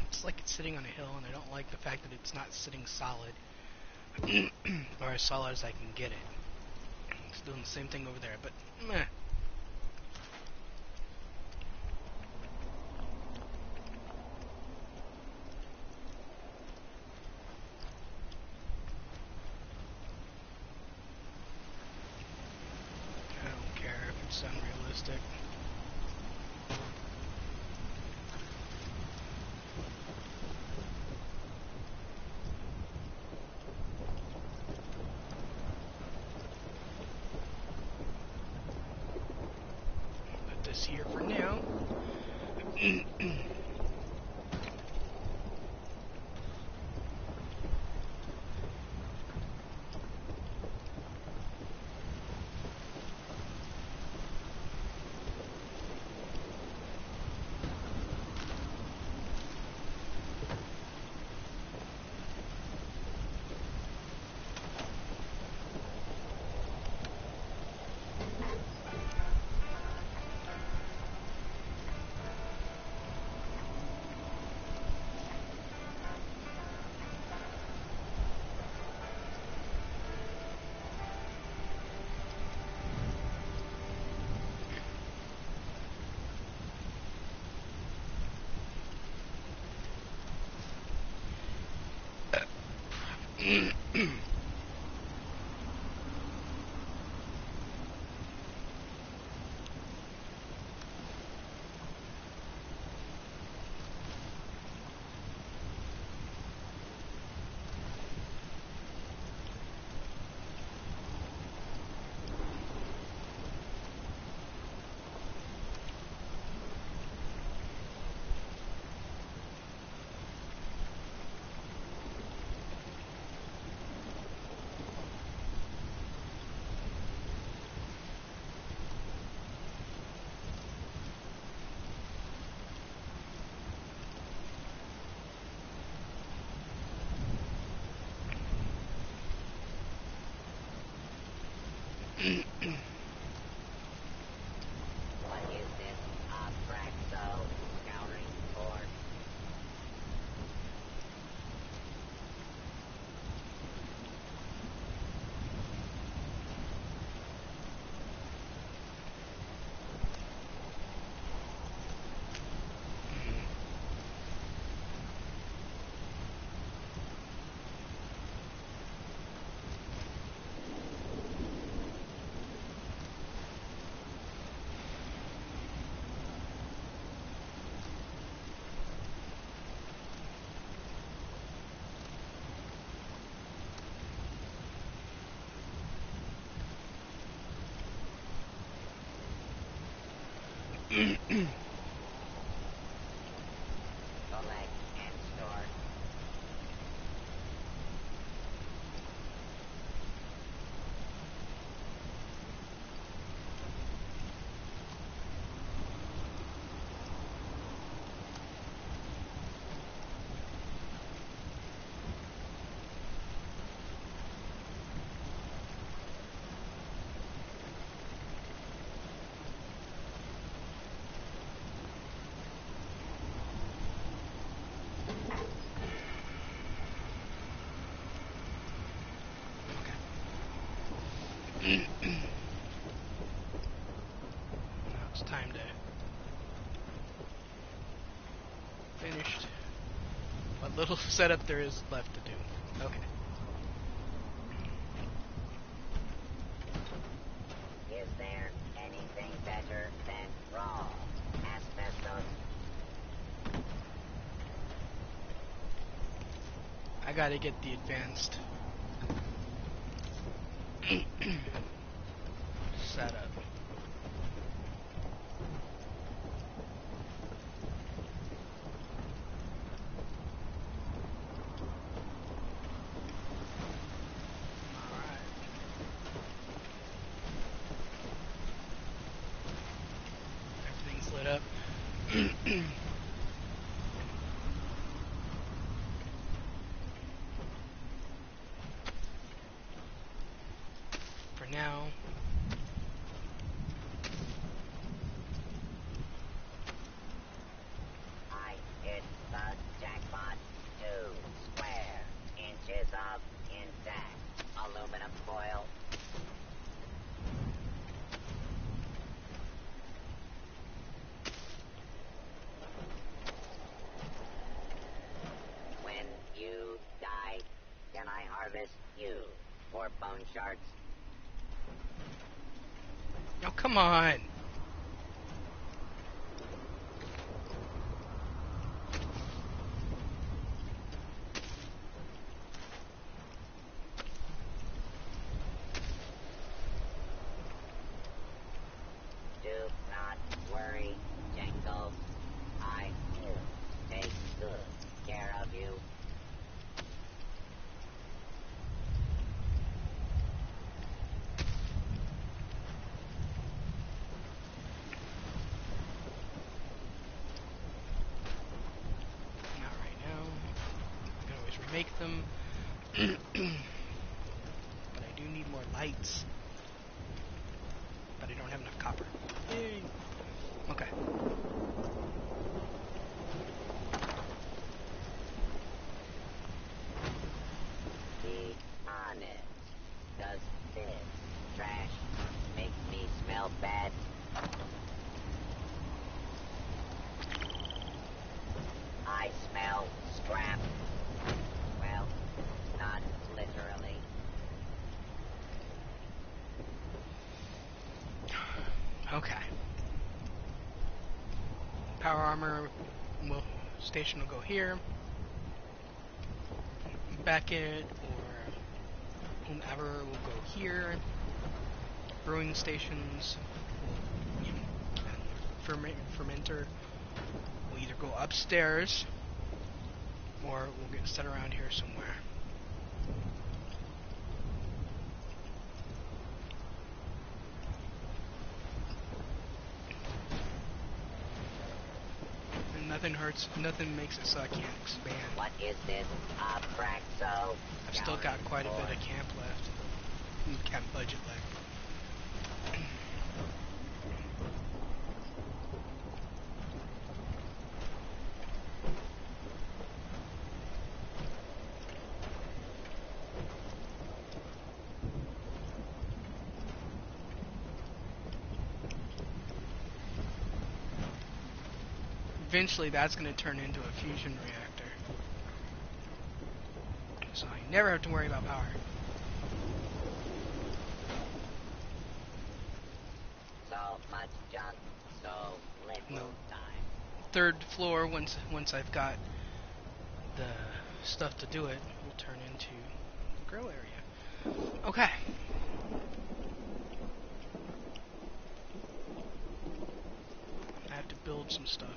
It's like it's sitting on a hill, and I don't like the fact that it's not sitting solid, or as solid as I can get it. It's doing the same thing over there, but meh. I don't care if it's unrealistic. Put this here for now. What is this? Praxo scouting report. Collect and store. Now it's time to finish what little setup there is left to do. Okay. Is there anything better than raw asbestos? I gotta get the advanced setup. Alright. Everything's lit up. For now, I hit the jackpot. 2 square inches of intact aluminum foil. When you die, can I harvest you for bone shards? oh come on. Do not worry, Jenko. I will take good care of you. Not right now. I can always remake them. But I do need more lights. But I don't have enough copper. Yay. Okay. Be honest. Does this trash make me smell bad? I smell scrap. Well, not literally. Okay. Power armor station will go here. Beckett or whomever will go here. Brewing stations will, and fermenter will either go upstairs or we'll get set around here somewhere. And nothing hurts, nothing makes it so I can't expand. What is this? Abraxo? I've still got quite a bit of camp left. Camp budget left. Eventually that's going to turn into a fusion reactor. So I never have to worry about power. So much junk, so little No. time. Third floor, once I've got the stuff to do it, will turn into the grow area. Okay. I have to build some stuff.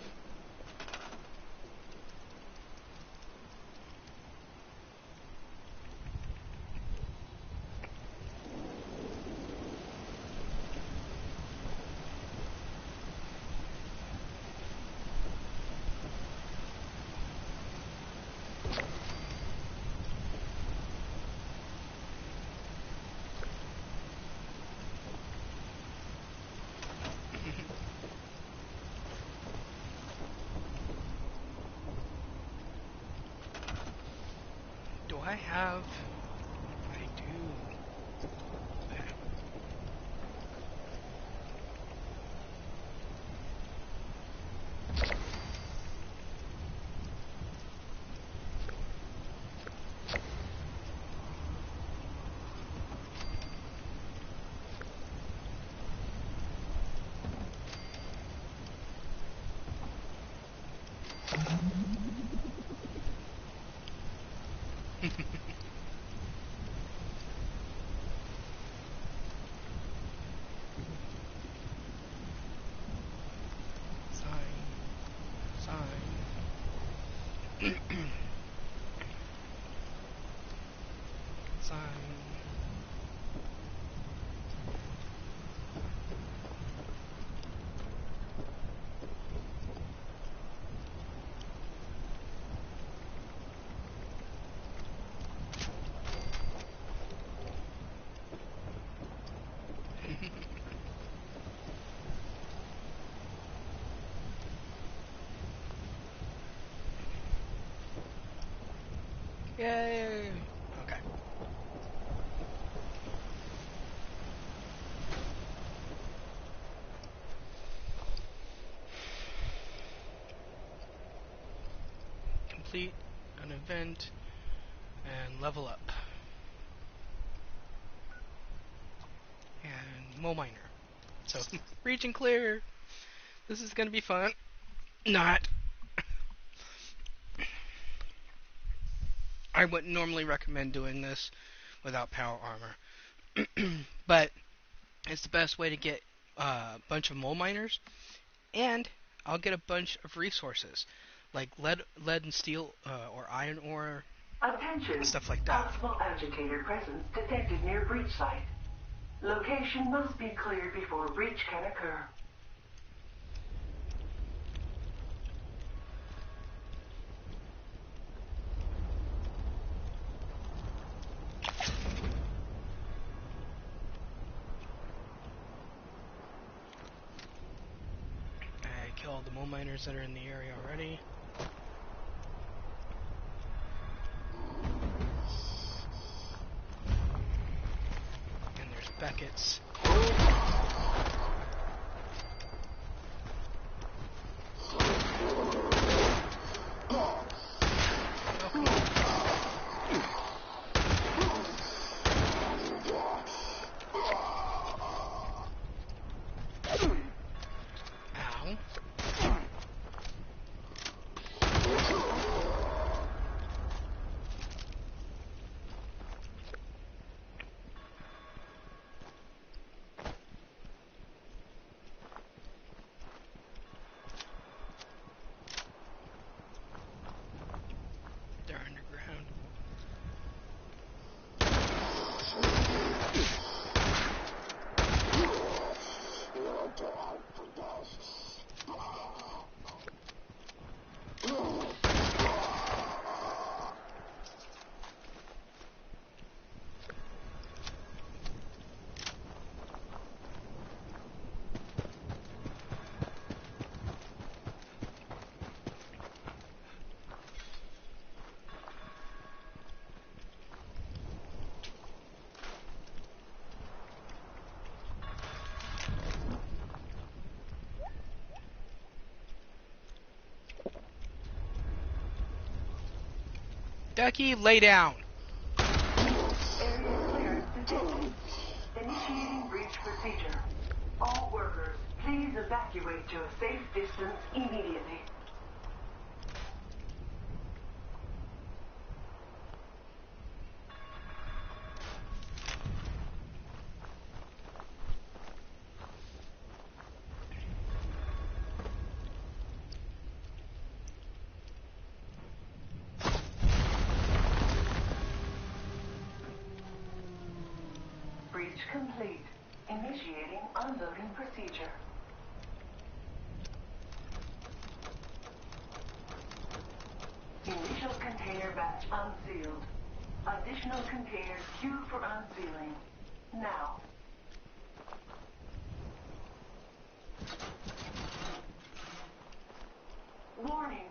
Do I have... I do. Okay. Yay! Okay. Complete an event and level up. And Mole Miner. So, region clear. This is gonna be fun. Not. I wouldn't normally recommend doing this without power armor. But it's the best way to get a bunch of mole miners, and I'll get a bunch of resources like lead and steel, or iron ore, Attention. stuff like that. Possible agitator presence detected near breach site. Location must be cleared before breach can occur. I kill all the mole miners that are in the area already. And there's Beckett's. Ow. They're underground. Ducky, lay down. Area clearance detected. Initiating breach procedure. All workers, please evacuate to a safe distance immediately. Breach complete. Initiating unloading procedure. Initial container batch unsealed. Additional containers queued for unsealing. Now. Warning.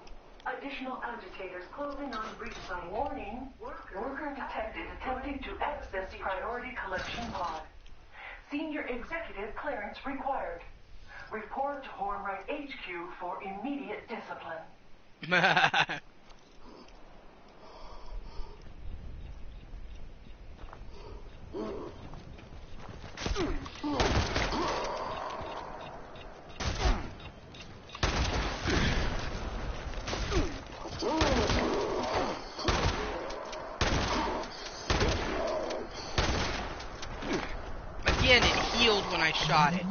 Additional agitators closing on breach site. Warning. Worker detected attempting to access priority collection pod. Senior executive clearance required. Report to Hornwright HQ for immediate discipline. Again, it healed when I shot it.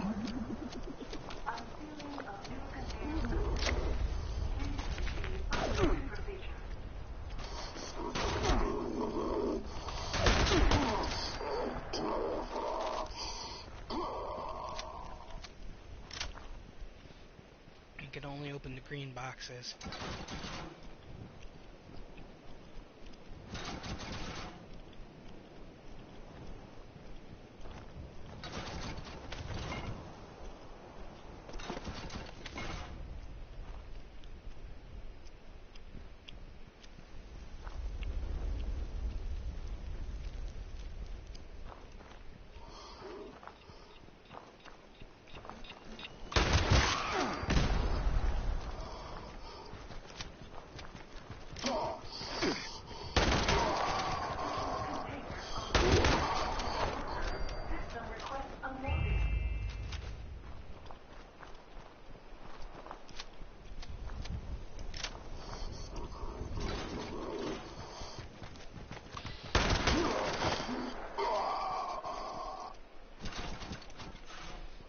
Unsealing of new containers. Please proceed unloading procedure. You can only open the green boxes.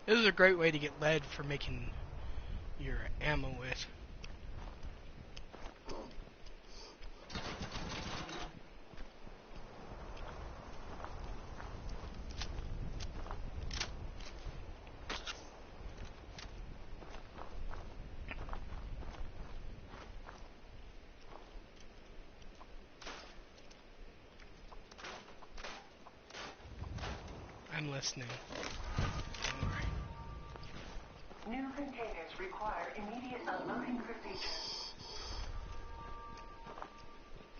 This is a great way to get lead for making your ammo with. I'm listening. Don't worry. New containers require immediate unloading procedure.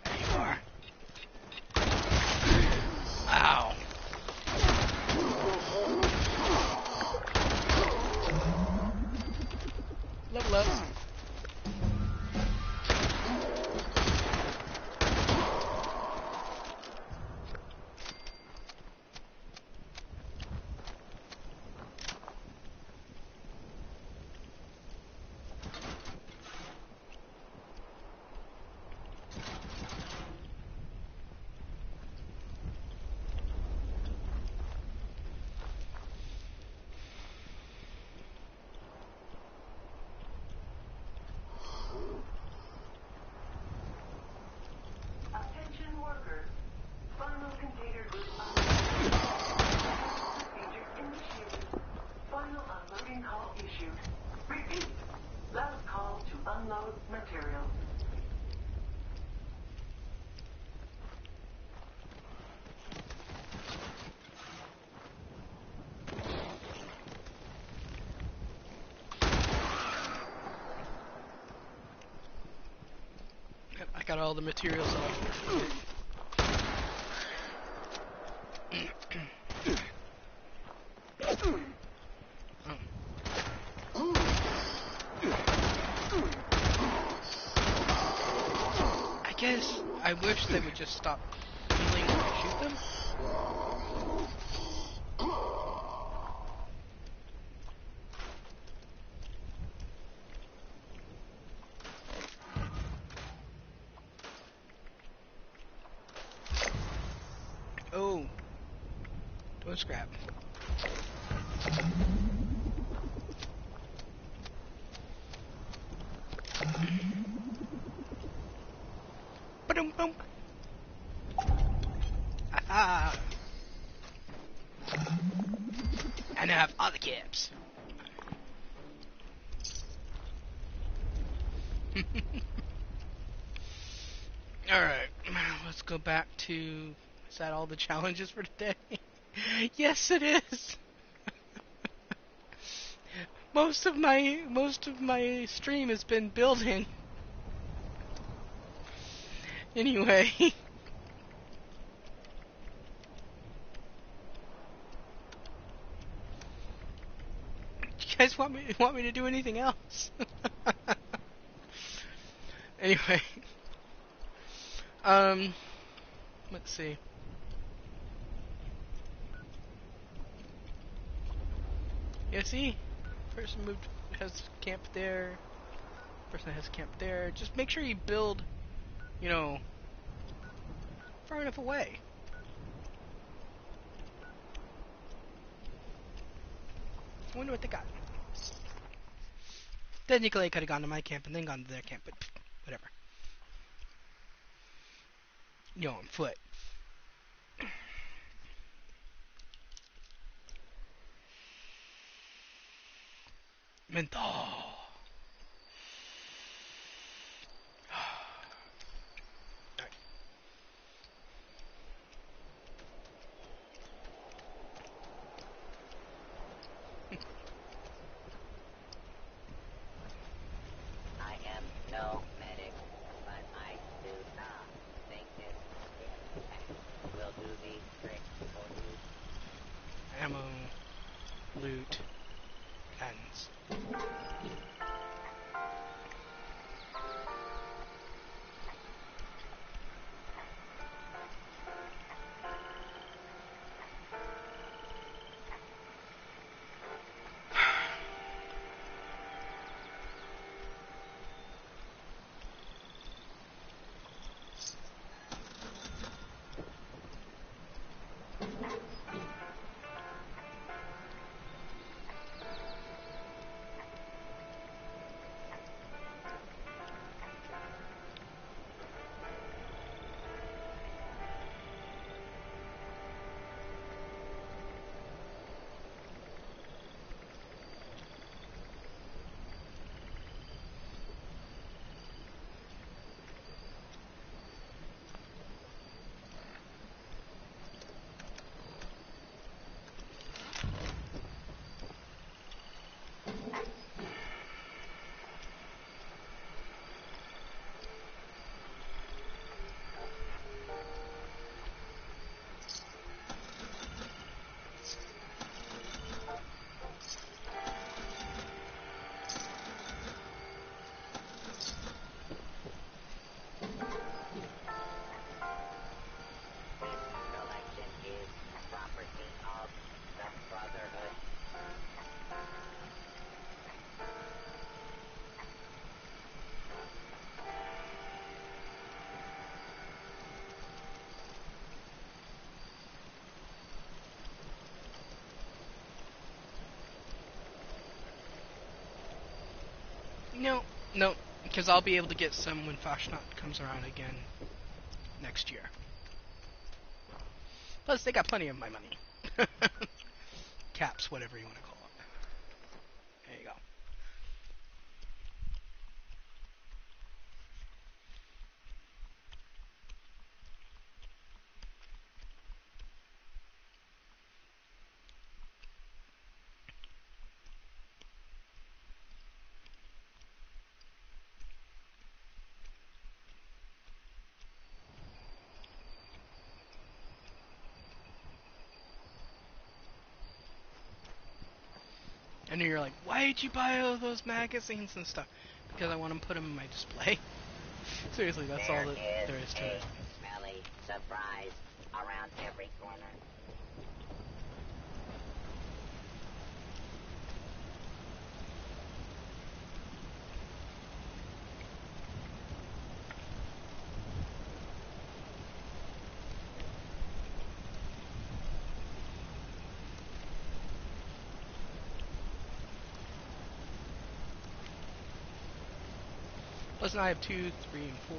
There you are. Ow. Level up. Attention workers. Final container group unloading. Procedure initiated. Final unloading call issued. Repeat. Last call to unload materials. Yep, I got all the materials off. I guess I wish they would just stop healing when I shoot them. Oh, don't scrap. Ba-dum bum. Aha! And I have all the caps. Alright, let's go back to... Is that all the challenges for today? Yes, it is! Most of my stream has been building. Anyway. You guys want me to do anything else? Anyway. Let's see. Yeah, see? Person moved has camp there. Person has camp there. Just make sure you build, you know, far enough away. I wonder what they got. Technically, I could have gone to my camp and then gone to their camp, but whatever. You know, on foot. Menthol. I am no medic, but I do not think this will do the trick for you. Ammo, loot, guns. No, no, because I'll be able to get some when Fashnacht comes around again next year. Plus, they got plenty of my money. Caps, whatever you want to call it. There you go. And you're like, why did you buy all those magazines and stuff? Because I want to put them in my display. Seriously, that's all that there is to it. Smelly surprise around every corner. Plus, now I have 2, 3, and 4.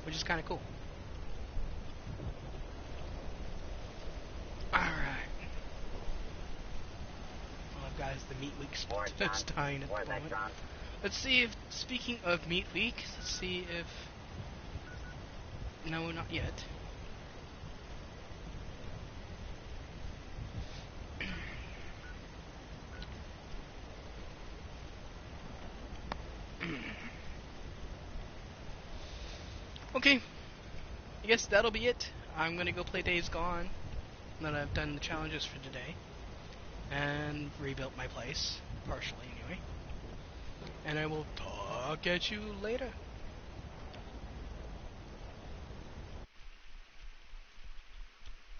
Which is kind of cool. Alright. Well, guys, the Meat Week is dying at the moment. Let's see if, speaking of Meat Week, let's see if... No, not yet. Okay, I guess that'll be it. I'm gonna go play Days Gone, now that I've done the challenges for today, and rebuilt my place, partially anyway. And I will talk at you later.